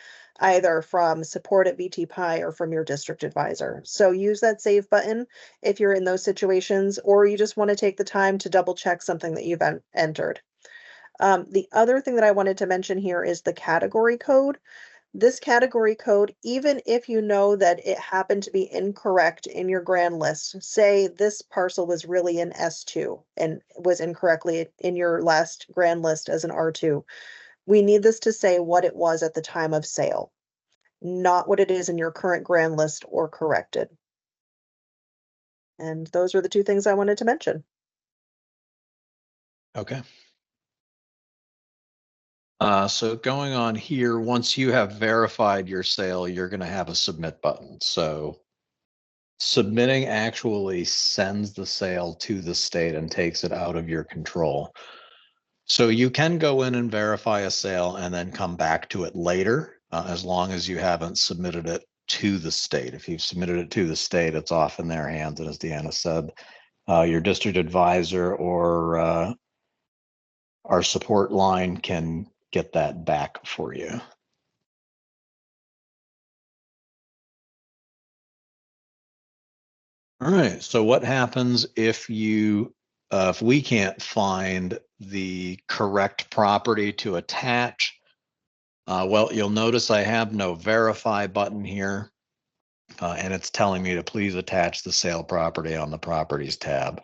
either from support at VTPI or from your district advisor. So use that save button if you're in those situations, or you just want to take the time to double check something that you've entered. The other thing that I wanted to mention here is the category code. This category code, even if you know that it happened to be incorrect in your grand list, say this parcel was really an S2 and was incorrectly in your last grand list as an R2, we need this to say what it was at the time of sale, not what it is in your current grand list or corrected. And those are the two things I wanted to mention. Okay. So going on here, once you have verified your sale, you're going to have a submit button. So submitting actually sends the sale to the state and takes it out of your control. So you can go in and verify a sale and then come back to it later, as long as you haven't submitted it to the state. If you've submitted it to the state, it's off in their hands. And as Deanna said, your district advisor or our support line can get that back for you. All right. So what happens if if we can't find the correct property to attach? Well, you'll notice I have no verify button here, and it's telling me to please attach the sale property on the properties tab.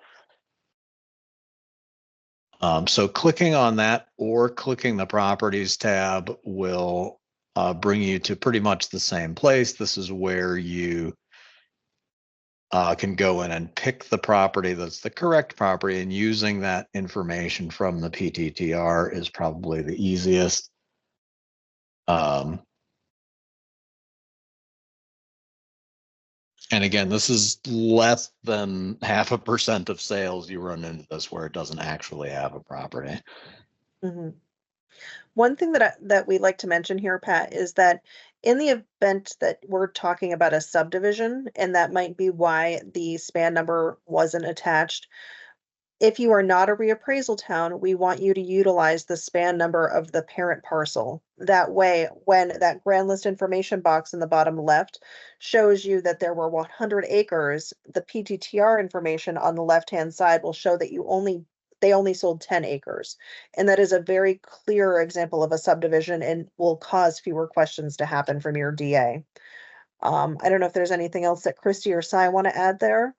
So clicking on that or clicking the properties tab will bring you to pretty much the same place. This is where you can go in and pick the property that's the correct property, and using that information from the PTTR is probably the easiest. And again, this is less than 0.5% of sales you run into this where it doesn't actually have a property. Mhm. One thing that we like to mention here, Pat, is that in the event that we're talking about a subdivision, and that might be why the span number wasn't attached, if you are not a reappraisal town, we want you to utilize the span number of the parent parcel. That way, when that grand list information box in the bottom left shows you that there were 100 acres, the PTTR information on the left-hand side will show that they only sold 10 acres. And that is a very clear example of a subdivision and will cause fewer questions to happen from your DA. I don't know if there's anything else that Christy or Cy want to add there.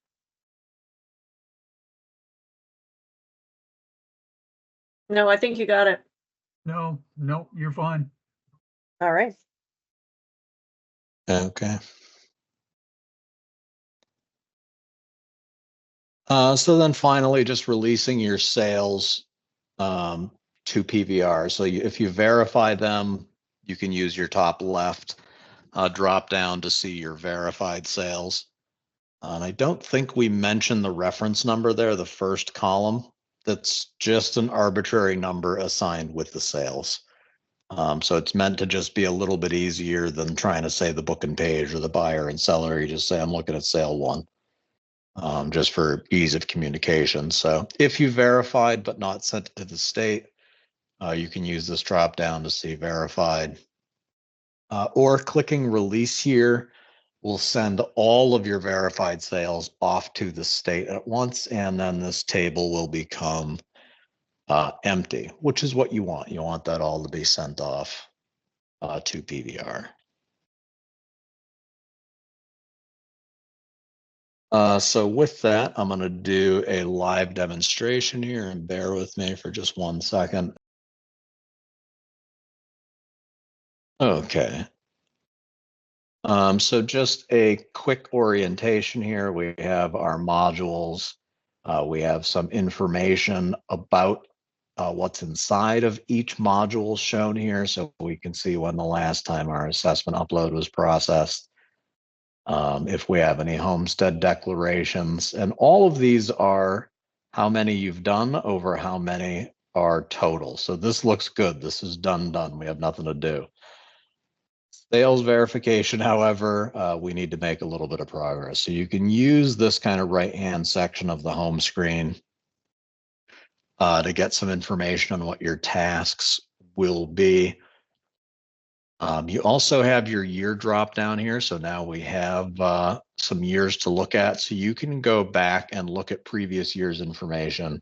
No, I think you got it. No, you're fine. All right. Okay. So then finally, just releasing your sales to PVR. So if you verify them, you can use your top left drop down to see your verified sales. And I don't think we mentioned the reference number there, the first column. That's just an arbitrary number assigned with the sales. So it's meant to just be a little bit easier than trying to say the book and page or the buyer and seller. You just say, I'm looking at sale one, just for ease of communication. So if you verified but not sent it to the state, you can use this drop down to see verified. Or clicking release here will send all of your verified sales off to the state at once, and then this table will become empty, which is what you want. You want that all to be sent off to PVR. So with that, I'm going to do a live demonstration here, and bear with me for just 1 second. Okay. So just a quick orientation here. We have our modules. We have some information about what's inside of each module shown here, so we can see when the last time our assessment upload was processed. If we have any homestead declarations, and all of these are how many you've done over how many are total. So this looks good. This is done. We have nothing to do. Sales verification, however, we need to make a little bit of progress. So you can use this kind of right-hand section of the home screen to get some information on what your tasks will be. You also have your year drop down here. So now we have some years to look at. So you can go back and look at previous year's information.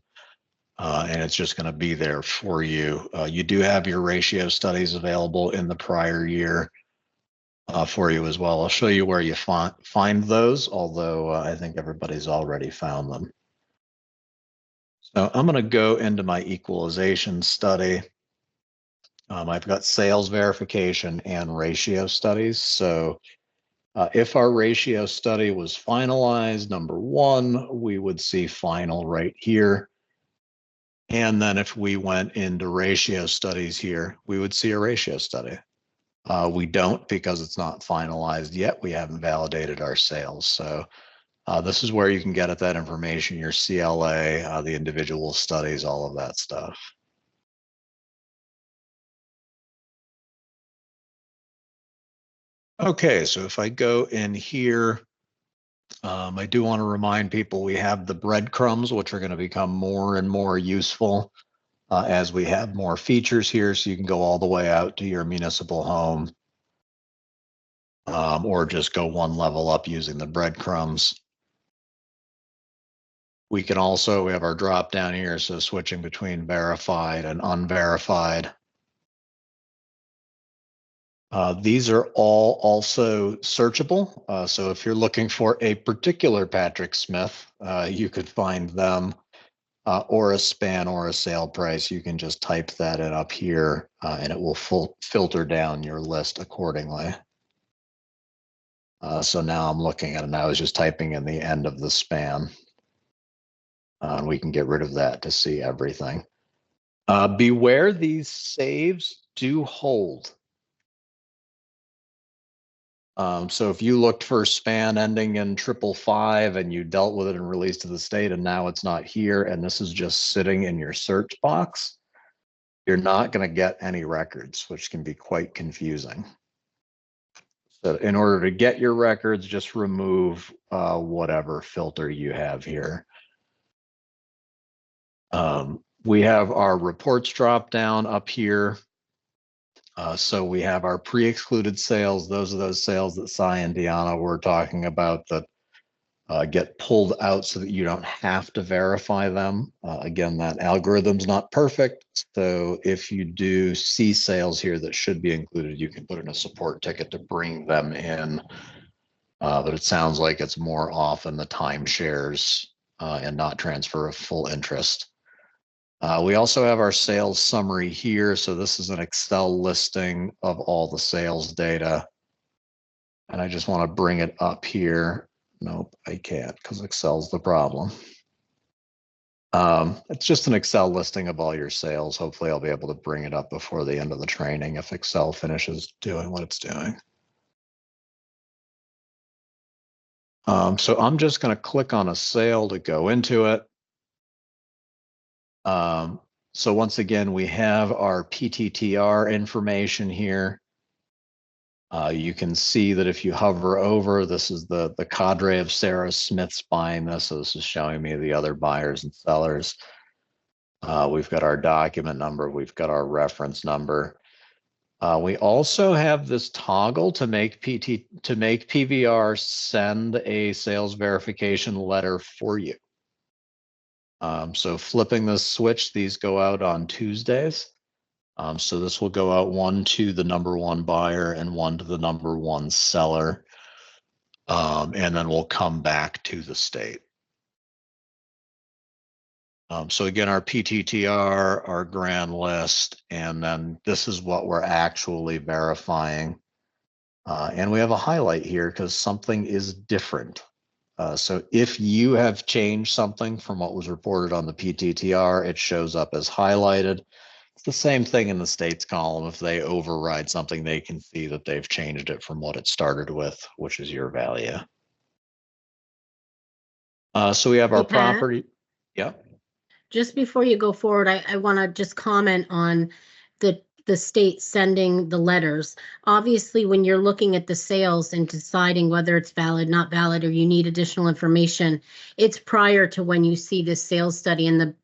And it's just going to be there for you. You do have your ratio studies available in the prior year for you as well. I'll show you where you find those, although I think everybody's already found them. So I'm going to go into my equalization study. I've got sales verification and ratio studies. So if our ratio study was finalized, number one, we would see final right here. And then if we went into ratio studies here, we would see a ratio study. We don't because it's not finalized yet. We haven't validated our sales. So this is where you can get at that information, your CLA, the individual studies, all of that stuff. Okay, so if I go in here, I do want to remind people we have the breadcrumbs, which are going to become more and more useful as we have more features here. So you can go all the way out to your municipal home or just go one level up using the breadcrumbs. We can also, we have our drop down here, so switching between verified and unverified. These are all also searchable. So if you're looking for a particular Patrick Smith, you could find them or a span or a sale price. You can just type that in up here and it will filter down your list accordingly. So now I'm looking at it and I was just typing in the end of the span. And we can get rid of that to see everything. Beware, these saves do hold. So if you looked for a span ending in 555 and you dealt with it and released to the state and now it's not here and this is just sitting in your search box, you're not going to get any records, which can be quite confusing. So in order to get your records, just remove whatever filter you have here. We have our reports drop down up here. So we have our pre-excluded sales. Those are those sales that Cy and Deanna were talking about that get pulled out so that you don't have to verify them. Again, that algorithm's not perfect. So if you do see sales here that should be included, you can put in a support ticket to bring them in. But it sounds like it's more often the timeshares and not transfer of full interest. We also have our sales summary here. So this is an Excel listing of all the sales data. And I just want to bring it up here. Nope, I can't because Excel's the problem. It's just an Excel listing of all your sales. Hopefully I'll be able to bring it up before the end of the training if Excel finishes doing what it's doing. So I'm just going to click on a sale to go into it. So once again, we have our PTTR information here. You can see that if you hover over, this is the cadre of Sarah Smiths buying this. So this is showing me the other buyers and sellers. We've got our document number. We've got our reference number. We also have this toggle to make PVR send a sales verification letter for you. So flipping the switch, these go out on Tuesdays. So this will go out one to the number one buyer and one to the number one seller. And then we'll come back to the state. So again, our PTTR, our grand list, and then this is what we're actually verifying. And we have a highlight here because something is different. So if you have changed something from what was reported on the PTTR, it shows up as highlighted. It's the same thing in the states column. If they override something, they can see that they've changed it from what it started with, which is your value. So we have our Hey, Pat. property. Yeah. Just before you go forward, I want to just comment on the state sending the letters. Obviously, when you're looking at the sales and deciding whether it's valid, not valid, or you need additional information, it's prior to when you see this sales study. And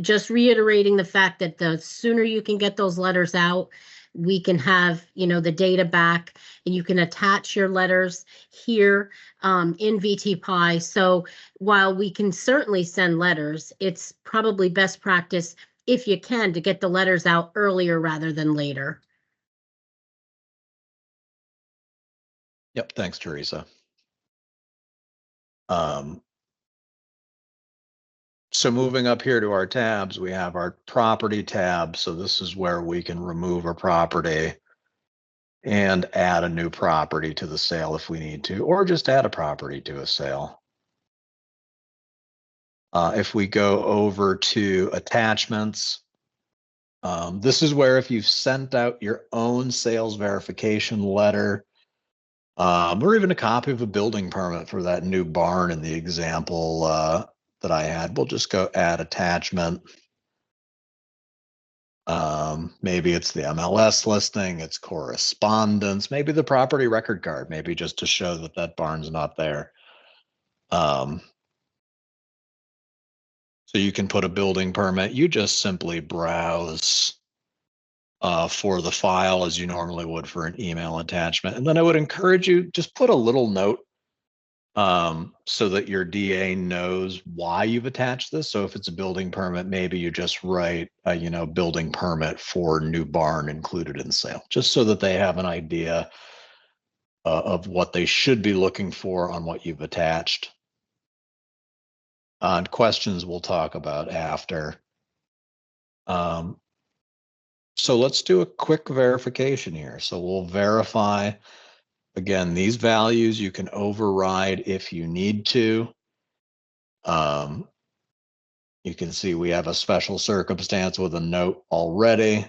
just reiterating the fact that the sooner you can get those letters out, we can have, the data back, and you can attach your letters here in VTPI. So while we can certainly send letters, it's probably best practice, if you can, to get the letters out earlier rather than later. Yep, thanks, Teresa. So moving up here to our tabs, we have our property tab. So this is where we can remove a property and add a new property to the sale if we need to, or just add a property to a sale. If we go over to attachments, this is where if you've sent out your own sales verification letter, or even a copy of a building permit for that new barn in the example that I had, we'll just go add attachment. Maybe it's the MLS listing, it's correspondence, maybe the property record card, maybe just to show that that barn's not there. So you can put a building permit. You just simply browse for the file as you normally would for an email attachment. And then I would encourage you, just put a little note so that your DA knows why you've attached this. So if it's a building permit, maybe you just write, building permit for new barn included in sale, just so that they have an idea of what they should be looking for on what you've attached. And questions we'll talk about after. So let's do a quick verification here. So we'll verify, again, these values you can override if you need to. You can see we have a special circumstance with a note already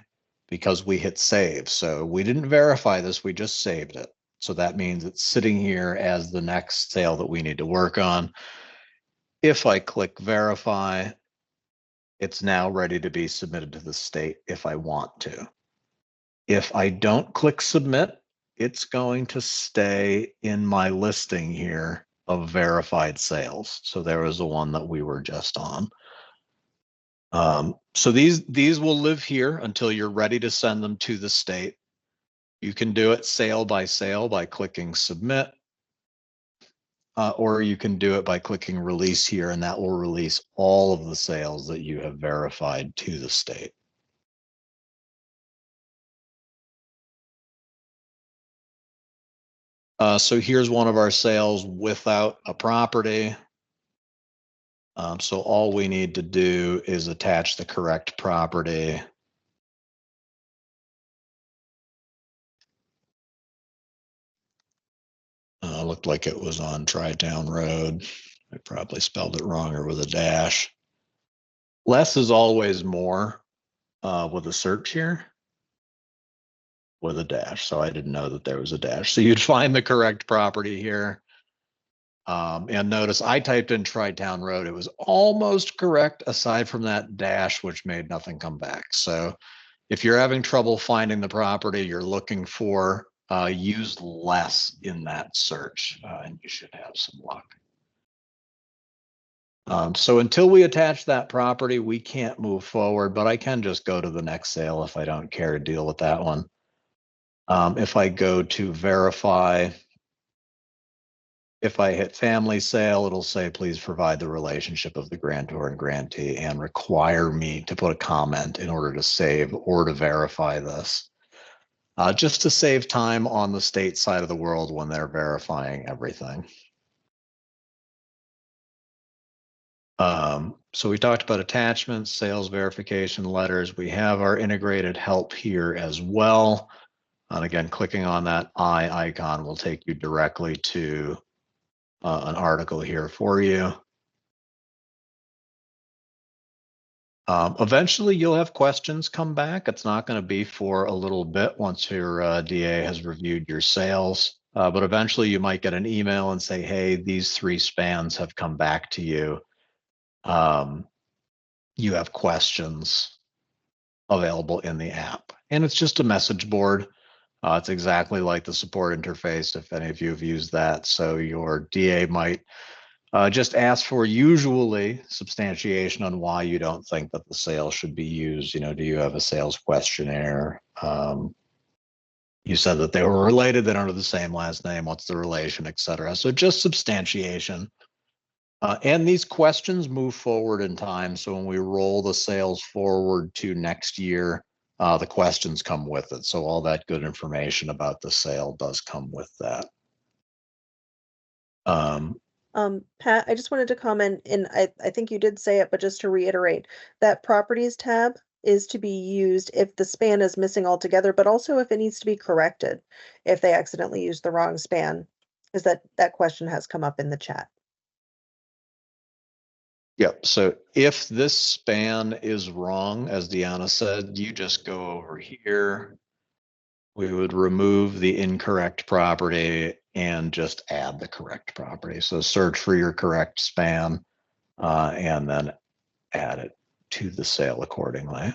because we hit save. So we didn't verify this, we just saved it. So that means it's sitting here as the next sale that we need to work on. If I click verify, it's now ready to be submitted to the state if I want to. If I don't click submit, it's going to stay in my listing here of verified sales. So there was the one that we were just on. So these will live here until you're ready to send them to the state. You can do it sale by clicking submit, or you can do it by clicking release here, and that will release all of the sales that you have verified to the state. So here's one of our sales without a property. So all we need to do is attach the correct property. Looked like it was on Tri-Town Road. I probably spelled it wrong or with a dash. Less is always more with a search here with a dash. So I didn't know that there was a dash. So you'd find the correct property here. And notice I typed in Tri-Town Road. It was almost correct aside from that dash, which made nothing come back. So if you're having trouble finding the property you're looking for, use less in that search and you should have some luck. So until we attach that property, we can't move forward, but I can just go to the next sale if I don't care to deal with that one. If I go to verify, if I hit family sale, it'll say, please provide the relationship of the grantor and grantee and require me to put a comment in order to save or to verify this. Just to save time on the state side of the world when they're verifying everything. So we talked about attachments, sales verification letters. We have our integrated help here as well. And again, clicking on that eye icon will take you directly to an article here for you. Eventually, you'll have questions come back. It's not going to be for a little bit once your DA has reviewed your sales. But eventually, you might get an email and say, hey, these 3 spans have come back to you. You have questions available in the app. And it's just a message board. It's exactly like the support interface, if any of you have used that. So your DA might just ask for usually substantiation on why you don't think that the sale should be used. Do you have a sales questionnaire? you said that they were related, they don't have the same last name, what's the relation, et cetera. So just substantiation. And these questions move forward in time. So when we roll the sales forward to next year, the questions come with it. So all that good information about the sale does come with that. Pat, I just wanted to comment, and I think you did say it, but just to reiterate, that properties tab is to be used if the span is missing altogether, but also if it needs to be corrected, if they accidentally use the wrong span, because that question has come up in the chat. Yep. So if this span is wrong, as Deanna said, you just go over here. We would remove the incorrect property and just add the correct property. So search for your correct span and then add it to the sale accordingly.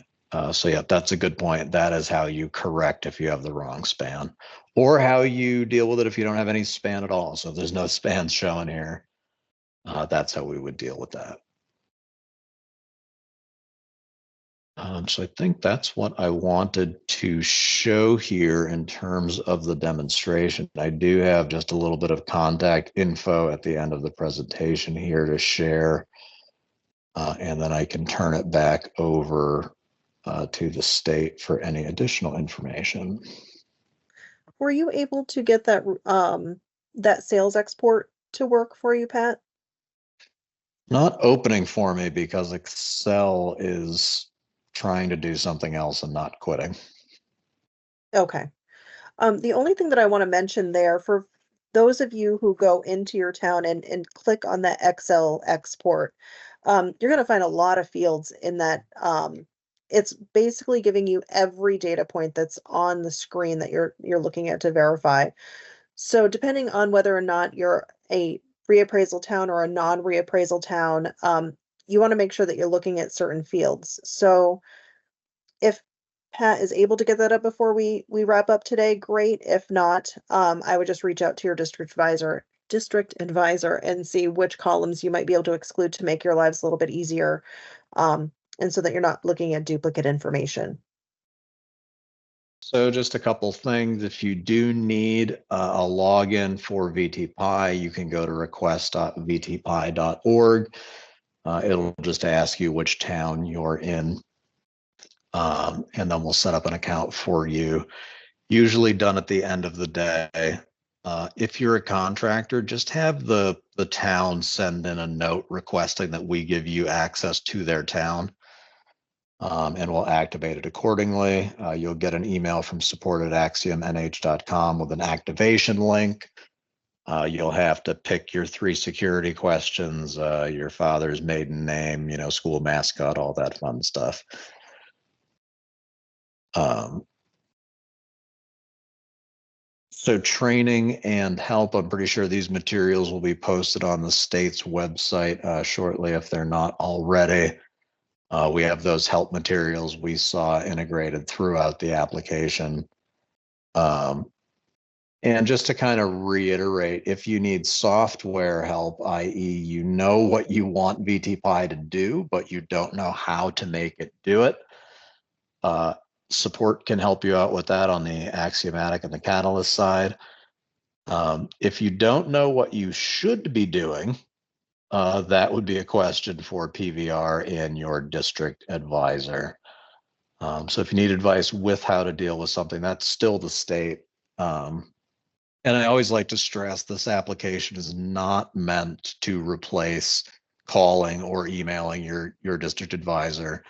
So yeah, that's a good point. That is how you correct if you have the wrong span, or how you deal with it if you don't have any span at all. So if there's no spans showing here, that's how we would deal with that. So I think that's what I wanted to show here in terms of the demonstration. I do have just a little bit of contact info at the end of the presentation here to share, and then I can turn it back over to the state for any additional information. Were you able to get that sales export to work for you, Pat? Not opening for me because Excel is trying to do something else and not quitting. Okay. The only thing that I want to mention there for those of you who go into your town and click on that Excel export, you're going to find a lot of fields in that. It's basically giving you every data point that's on the screen that you're looking at to verify. So depending on whether or not you're a reappraisal town or a non-reappraisal town, you want to make sure that you're looking at certain fields. So if Pat is able to get that up before we wrap up today, great. If not, I would just reach out to your district advisor and see which columns you might be able to exclude to make your lives a little bit easier. And so that you're not looking at duplicate information. So just a couple things. If you do need a login for VTPie, you can go to request.vtpie.org. It'll just ask you which town you're in, and then we'll set up an account for you. Usually done at the end of the day. If you're a contractor, just have the town send in a note requesting that we give you access to their town. And we'll activate it accordingly. You'll get an email from support@axiomnh.com with an activation link. You'll have to pick your 3 security questions, your father's maiden name, school mascot, all that fun stuff. So training and help, I'm pretty sure these materials will be posted on the state's website shortly if they're not already. We have those help materials we saw integrated throughout the application. And just to kind of reiterate, if you need software help, i.e. you know what you want VTPie to do, but you don't know how to make it do it, support can help you out with that on the Axiomatic and the Catalyst side. If you don't know what you should be doing, that would be a question for PVR and your district advisor. So if you need advice with how to deal with something, that's still the state. And I always like to stress this application is not meant to replace calling or emailing your district advisor.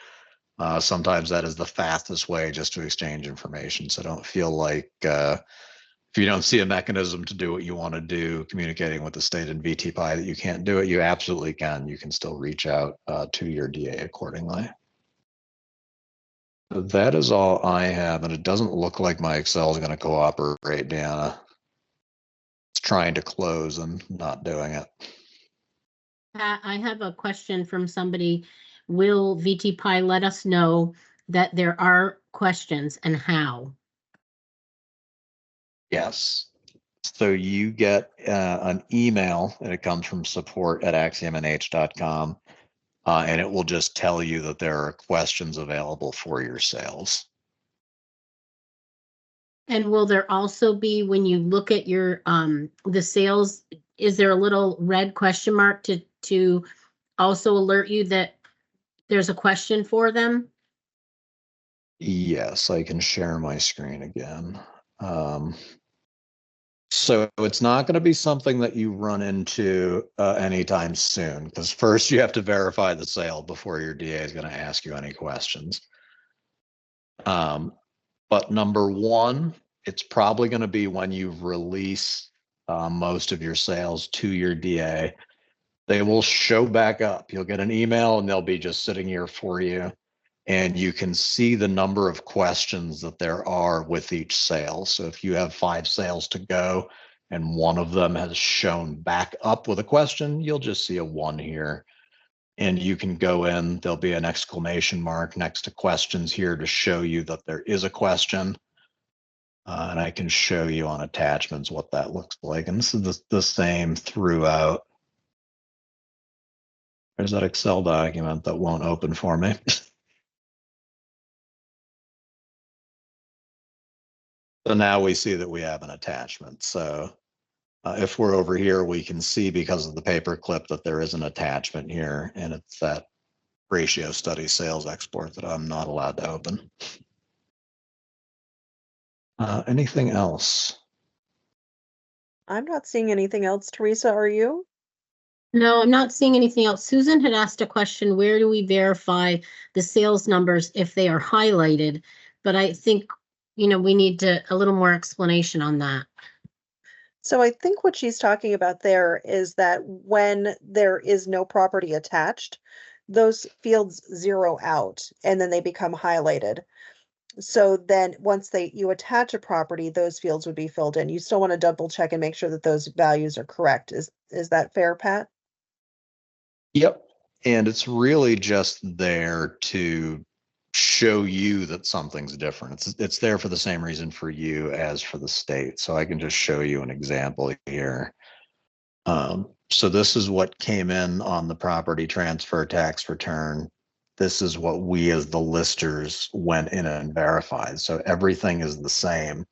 Sometimes that is the fastest way just to exchange information. So don't feel like if you don't see a mechanism to do what you want to do, communicating with the state and VTPie, that you can't do it. You absolutely can. You can still reach out to your DA accordingly. That is all I have, and it doesn't look like my Excel is going to cooperate, Deanna. It's trying to close and not doing it. I have a question from somebody. Will VTPie let us know that there are questions and how? Yes. So you get an email, and it comes from support@axiomnh.com, and it will just tell you that there are questions available for your sales. And will there also be, when you look at your, the sales, is there a little red question mark to also alert you that there's a question for them? Yes, I can share my screen again. So it's not going to be something that you run into anytime soon, because first you have to verify the sale before your DA is going to ask you any questions. But number one, it's probably going to be when you release most of your sales to your DA. They will show back up. You'll get an email and they'll be just sitting here for you. And you can see the number of questions that there are with each sale. So if you have 5 sales to go and one of them has shown back up with a question, you'll just see a 1 here. And you can go in, there'll be an exclamation mark next to questions here to show you that there is a question. And I can show you on attachments what that looks like. And this is the same throughout. There's that Excel document that won't open for me. So now we see that we have an attachment. So if we're over here, we can see because of the paper clip that there is an attachment here, and it's that ratio study sales export that I'm not allowed to open. Anything else? I'm not seeing anything else. Teresa, are you? No, I'm not seeing anything else. Susan had asked a question, where do we verify the sales numbers if they are highlighted? But I think, we need a little more explanation on that. So I think what she's talking about there is that when there is no property attached, those fields zero out and then they become highlighted. So then once you attach a property, those fields would be filled in. You still want to double check and make sure that those values are correct. Is that fair, Pat? Yep. And it's really just there to show you that something's different. It's there for the same reason for you as for the state. So I can just show you an example here. So this is what came in on the property transfer tax return. This is what we as the listers went in and verified. So everything is the same.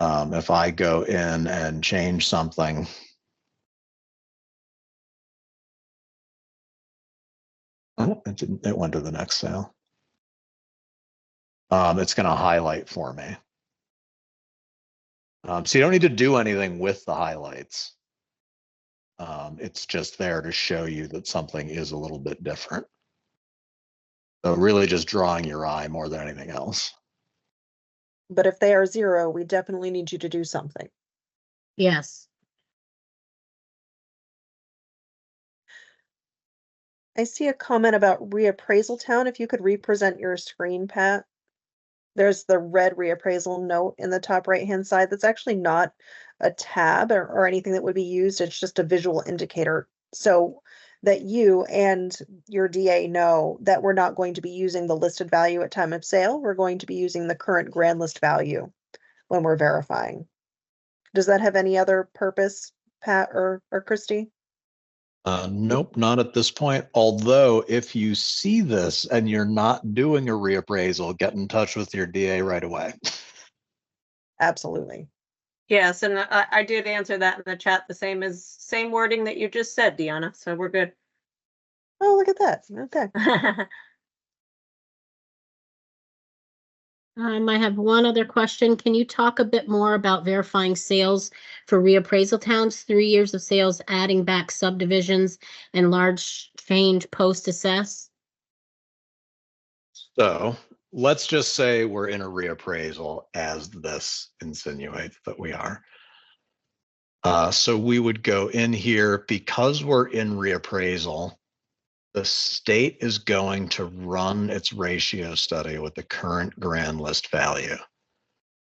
If I go in and change something, oh, it went to the next sale. It's going to highlight for me. So you don't need to do anything with the highlights. It's just there to show you that something is a little bit different. So really just drawing your eye more than anything else. But if they are zero, we definitely need you to do something. Yes. I see a comment about reappraisal town. If you could represent your screen, Pat. There's the red reappraisal note in the top right-hand side. That's actually not a tab or anything that would be used. It's just a visual indicator so that you and your DA know that we're not going to be using the listed value at time of sale. We're going to be using the current grand list value when we're verifying. Does that have any other purpose, Pat or Christy? Nope, not at this point. Although if you see this and you're not doing a reappraisal, get in touch with your DA right away. Absolutely. Yes, and I did answer that in the chat, the same wording that you just said, Deanna, so we're good. Oh, look at that. Okay. I have one other question. Can you talk a bit more about verifying sales for reappraisal towns, 3 years of sales, adding back subdivisions and large change post-assess? So let's just say we're in a reappraisal, as this insinuates that we are. So we would go in here because we're in reappraisal. The state is going to run its ratio study with the current grand list value.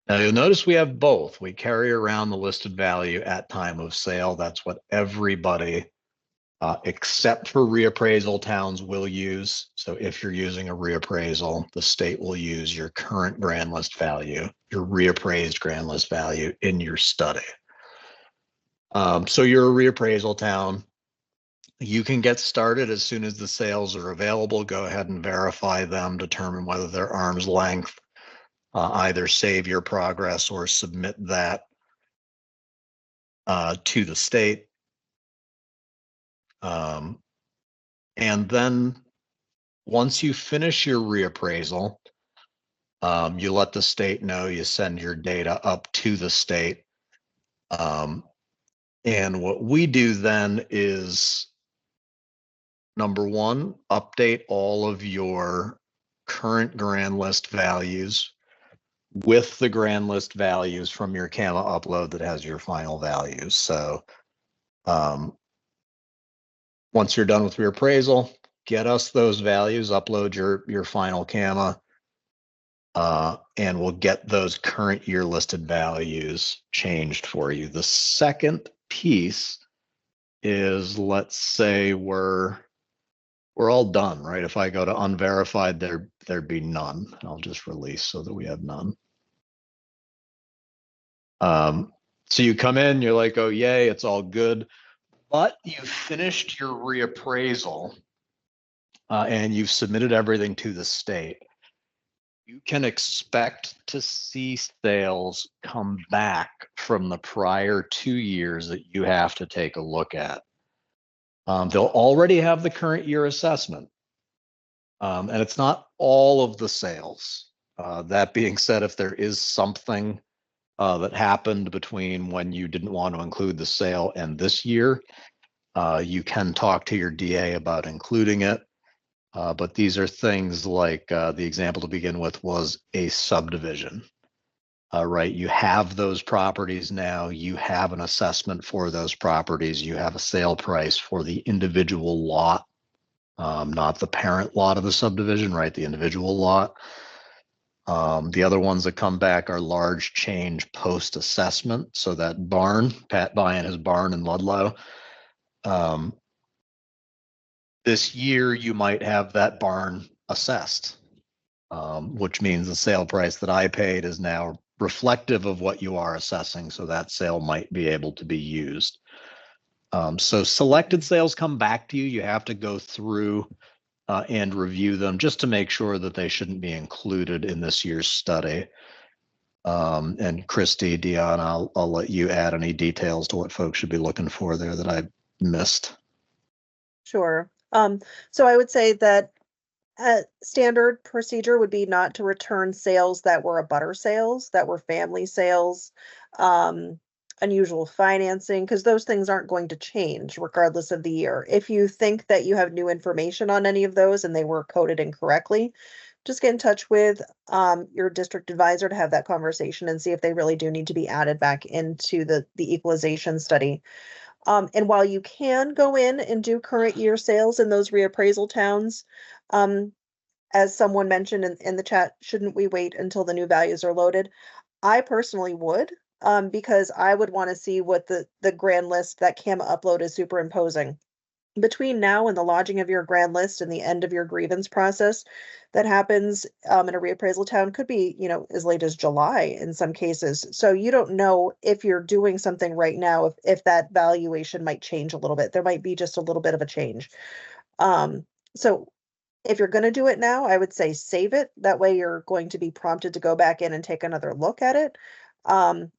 Now you'll notice we have both. We carry around the listed value at time of sale. That's what everybody except for reappraisal towns will use. So if you're using a reappraisal, the state will use your current grand list value, your reappraised grand list value in your study. So you're a reappraisal town. You can get started as soon as the sales are available. Go ahead and verify them, determine whether they're arm's length. either save your progress or submit that to the state. And then once you finish your reappraisal, you let the state know, you send your data up to the state. And what we do then is, number one, update all of your current grand list values with the grand list values from your CAMA upload that has your final values. So once you're done with your appraisal, get us those values, upload your final CAMA, and we'll get those current year listed values changed for you. The second piece is, let's say we're all done, right? If I go to unverified, there'd be none. I'll just release so that we have none. So you come in, you're like, oh, yay, it's all good. But you finished your reappraisal and you've submitted everything to the state. You can expect to see sales come back from the prior 2 years that you have to take a look at. They'll already have the current year assessment. And it's not all of the sales. That being said, if there is something that happened between when you didn't want to include the sale and this year, you can talk to your DA about including it. But these are things like the example to begin with was a subdivision. Right, you have those properties now, you have an assessment for those properties, you have a sale price for the individual lot, not the parent lot of the subdivision, right, the individual lot. The other ones that come back are large change post assessment. So that barn, Pat buying his barn in Ludlow, this year you might have that barn assessed, which means the sale price that I paid is now reflective of what you are assessing. So that sale might be able to be used. So selected sales come back to you. You have to go through and review them just to make sure that they shouldn't be included in this year's study. And Christy, Dion, I'll let you add any details to what folks should be looking for there that I missed. Sure. So I would say that standard procedure would be not to return sales that were abutter sales, that were family sales, unusual financing, because those things aren't going to change regardless of the year. If you think that you have new information on any of those and they were coded incorrectly, just get in touch with your district advisor to have that conversation and see if they really do need to be added back into the equalization study. And while you can go in and do current year sales in those reappraisal towns, as someone mentioned in the chat, shouldn't we wait until the new values are loaded? I personally would, because I would want to see what the grand list that CAMA upload is superimposing. Between now and the lodging of your grand list and the end of your grievance process that happens in a reappraisal town could be, as late as July in some cases. So you don't know if you're doing something right now, if that valuation might change a little bit. There might be just a little bit of a change. So if you're going to do it now, I would say save it. That way you're going to be prompted to go back in and take another look at it.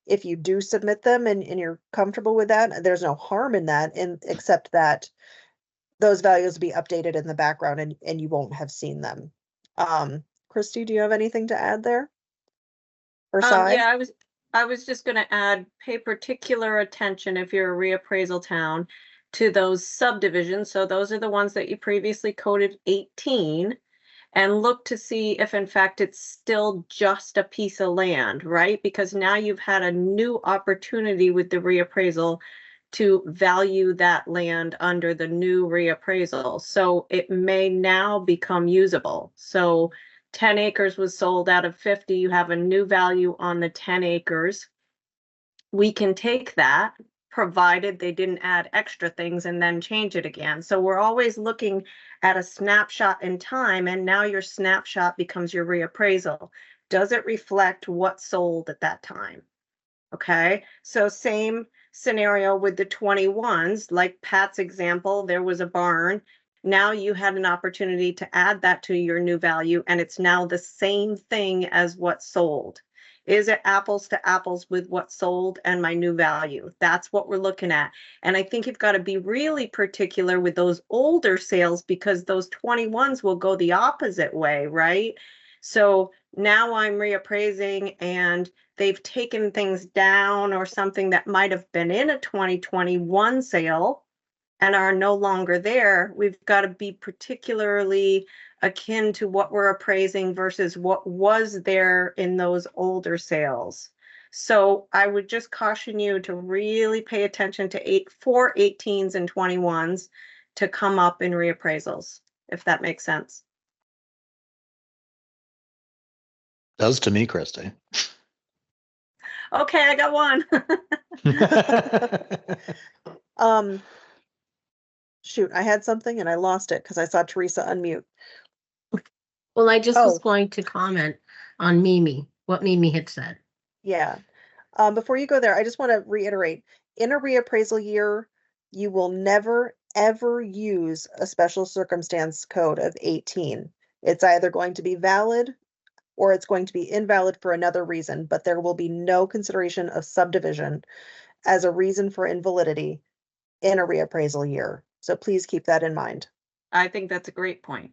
If you do submit them and you're comfortable with that, there's no harm in that, except that those values will be updated in the background and you won't have seen them. Christy, do you have anything to add there? Or Sai? Yeah, I was just going to add, pay particular attention if you're a reappraisal town to those subdivisions. So those are the ones that you previously coded 18, and look to see if in fact it's still just a piece of land, right? Because now you've had a new opportunity with the reappraisal to value that land under the new reappraisal. So it may now become usable. So 10 acres was sold out of 50. You have a new value on the 10 acres. We can take that, provided they didn't add extra things and then change it again. So we're always looking at a snapshot in time, and now your snapshot becomes your reappraisal. Does it reflect what sold at that time? Okay, so same scenario with the 21s, like Pat's example, there was a barn. Now you had an opportunity to add that to your new value, and it's now the same thing as what sold. Is it apples to apples with what sold and my new value? That's what we're looking at. And I think you've got to be really particular with those older sales because those 21s will go the opposite way, right? So now I'm reappraising and they've taken things down or something that might have been in a 2021 sale and are no longer there. We've got to be particularly akin to what we're appraising versus what was there in those older sales. So I would just caution you to really pay attention to 18s and 21s to come up in reappraisals, if that makes sense. Does to me, Christy. Okay, I got one. Shoot, I had something and I lost it because I saw Teresa unmute. Well, I just was Oh. going to comment on Mimi, what Mimi had said. Yeah. Before you go there, I just want to reiterate, in a reappraisal year, you will never, ever use a special circumstance code of 18. It's either going to be valid or it's going to be invalid for another reason, but there will be no consideration of subdivision as a reason for invalidity in a reappraisal year. So please keep that in mind. I think that's a great point.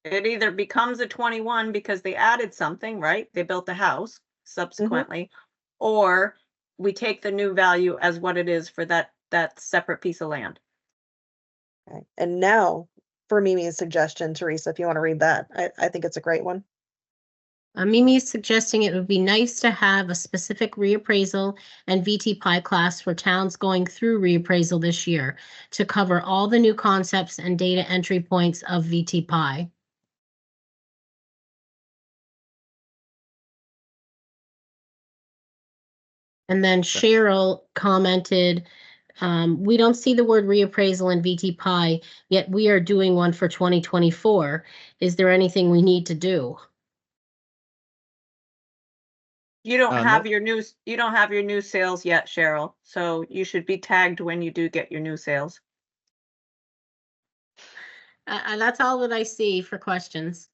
It either becomes a 21 because they added something, right? They built a house subsequently, or we take the new value as what it is for that separate piece of land. Okay. And now for Mimi's suggestion, Teresa, if you want to read that, I think it's a great one. Mimi is suggesting it would be nice to have a specific reappraisal and VT Pi class for towns going through reappraisal this year to cover all the new concepts and data entry points of VT Pi. And then Cheryl commented, we don't see the word reappraisal in VT Pi, yet we are doing one for 2024. Is there anything we need to do? You don't have No. you don't have your new sales yet, Cheryl. So you should be tagged when you do get your new sales. That's all that I see for questions.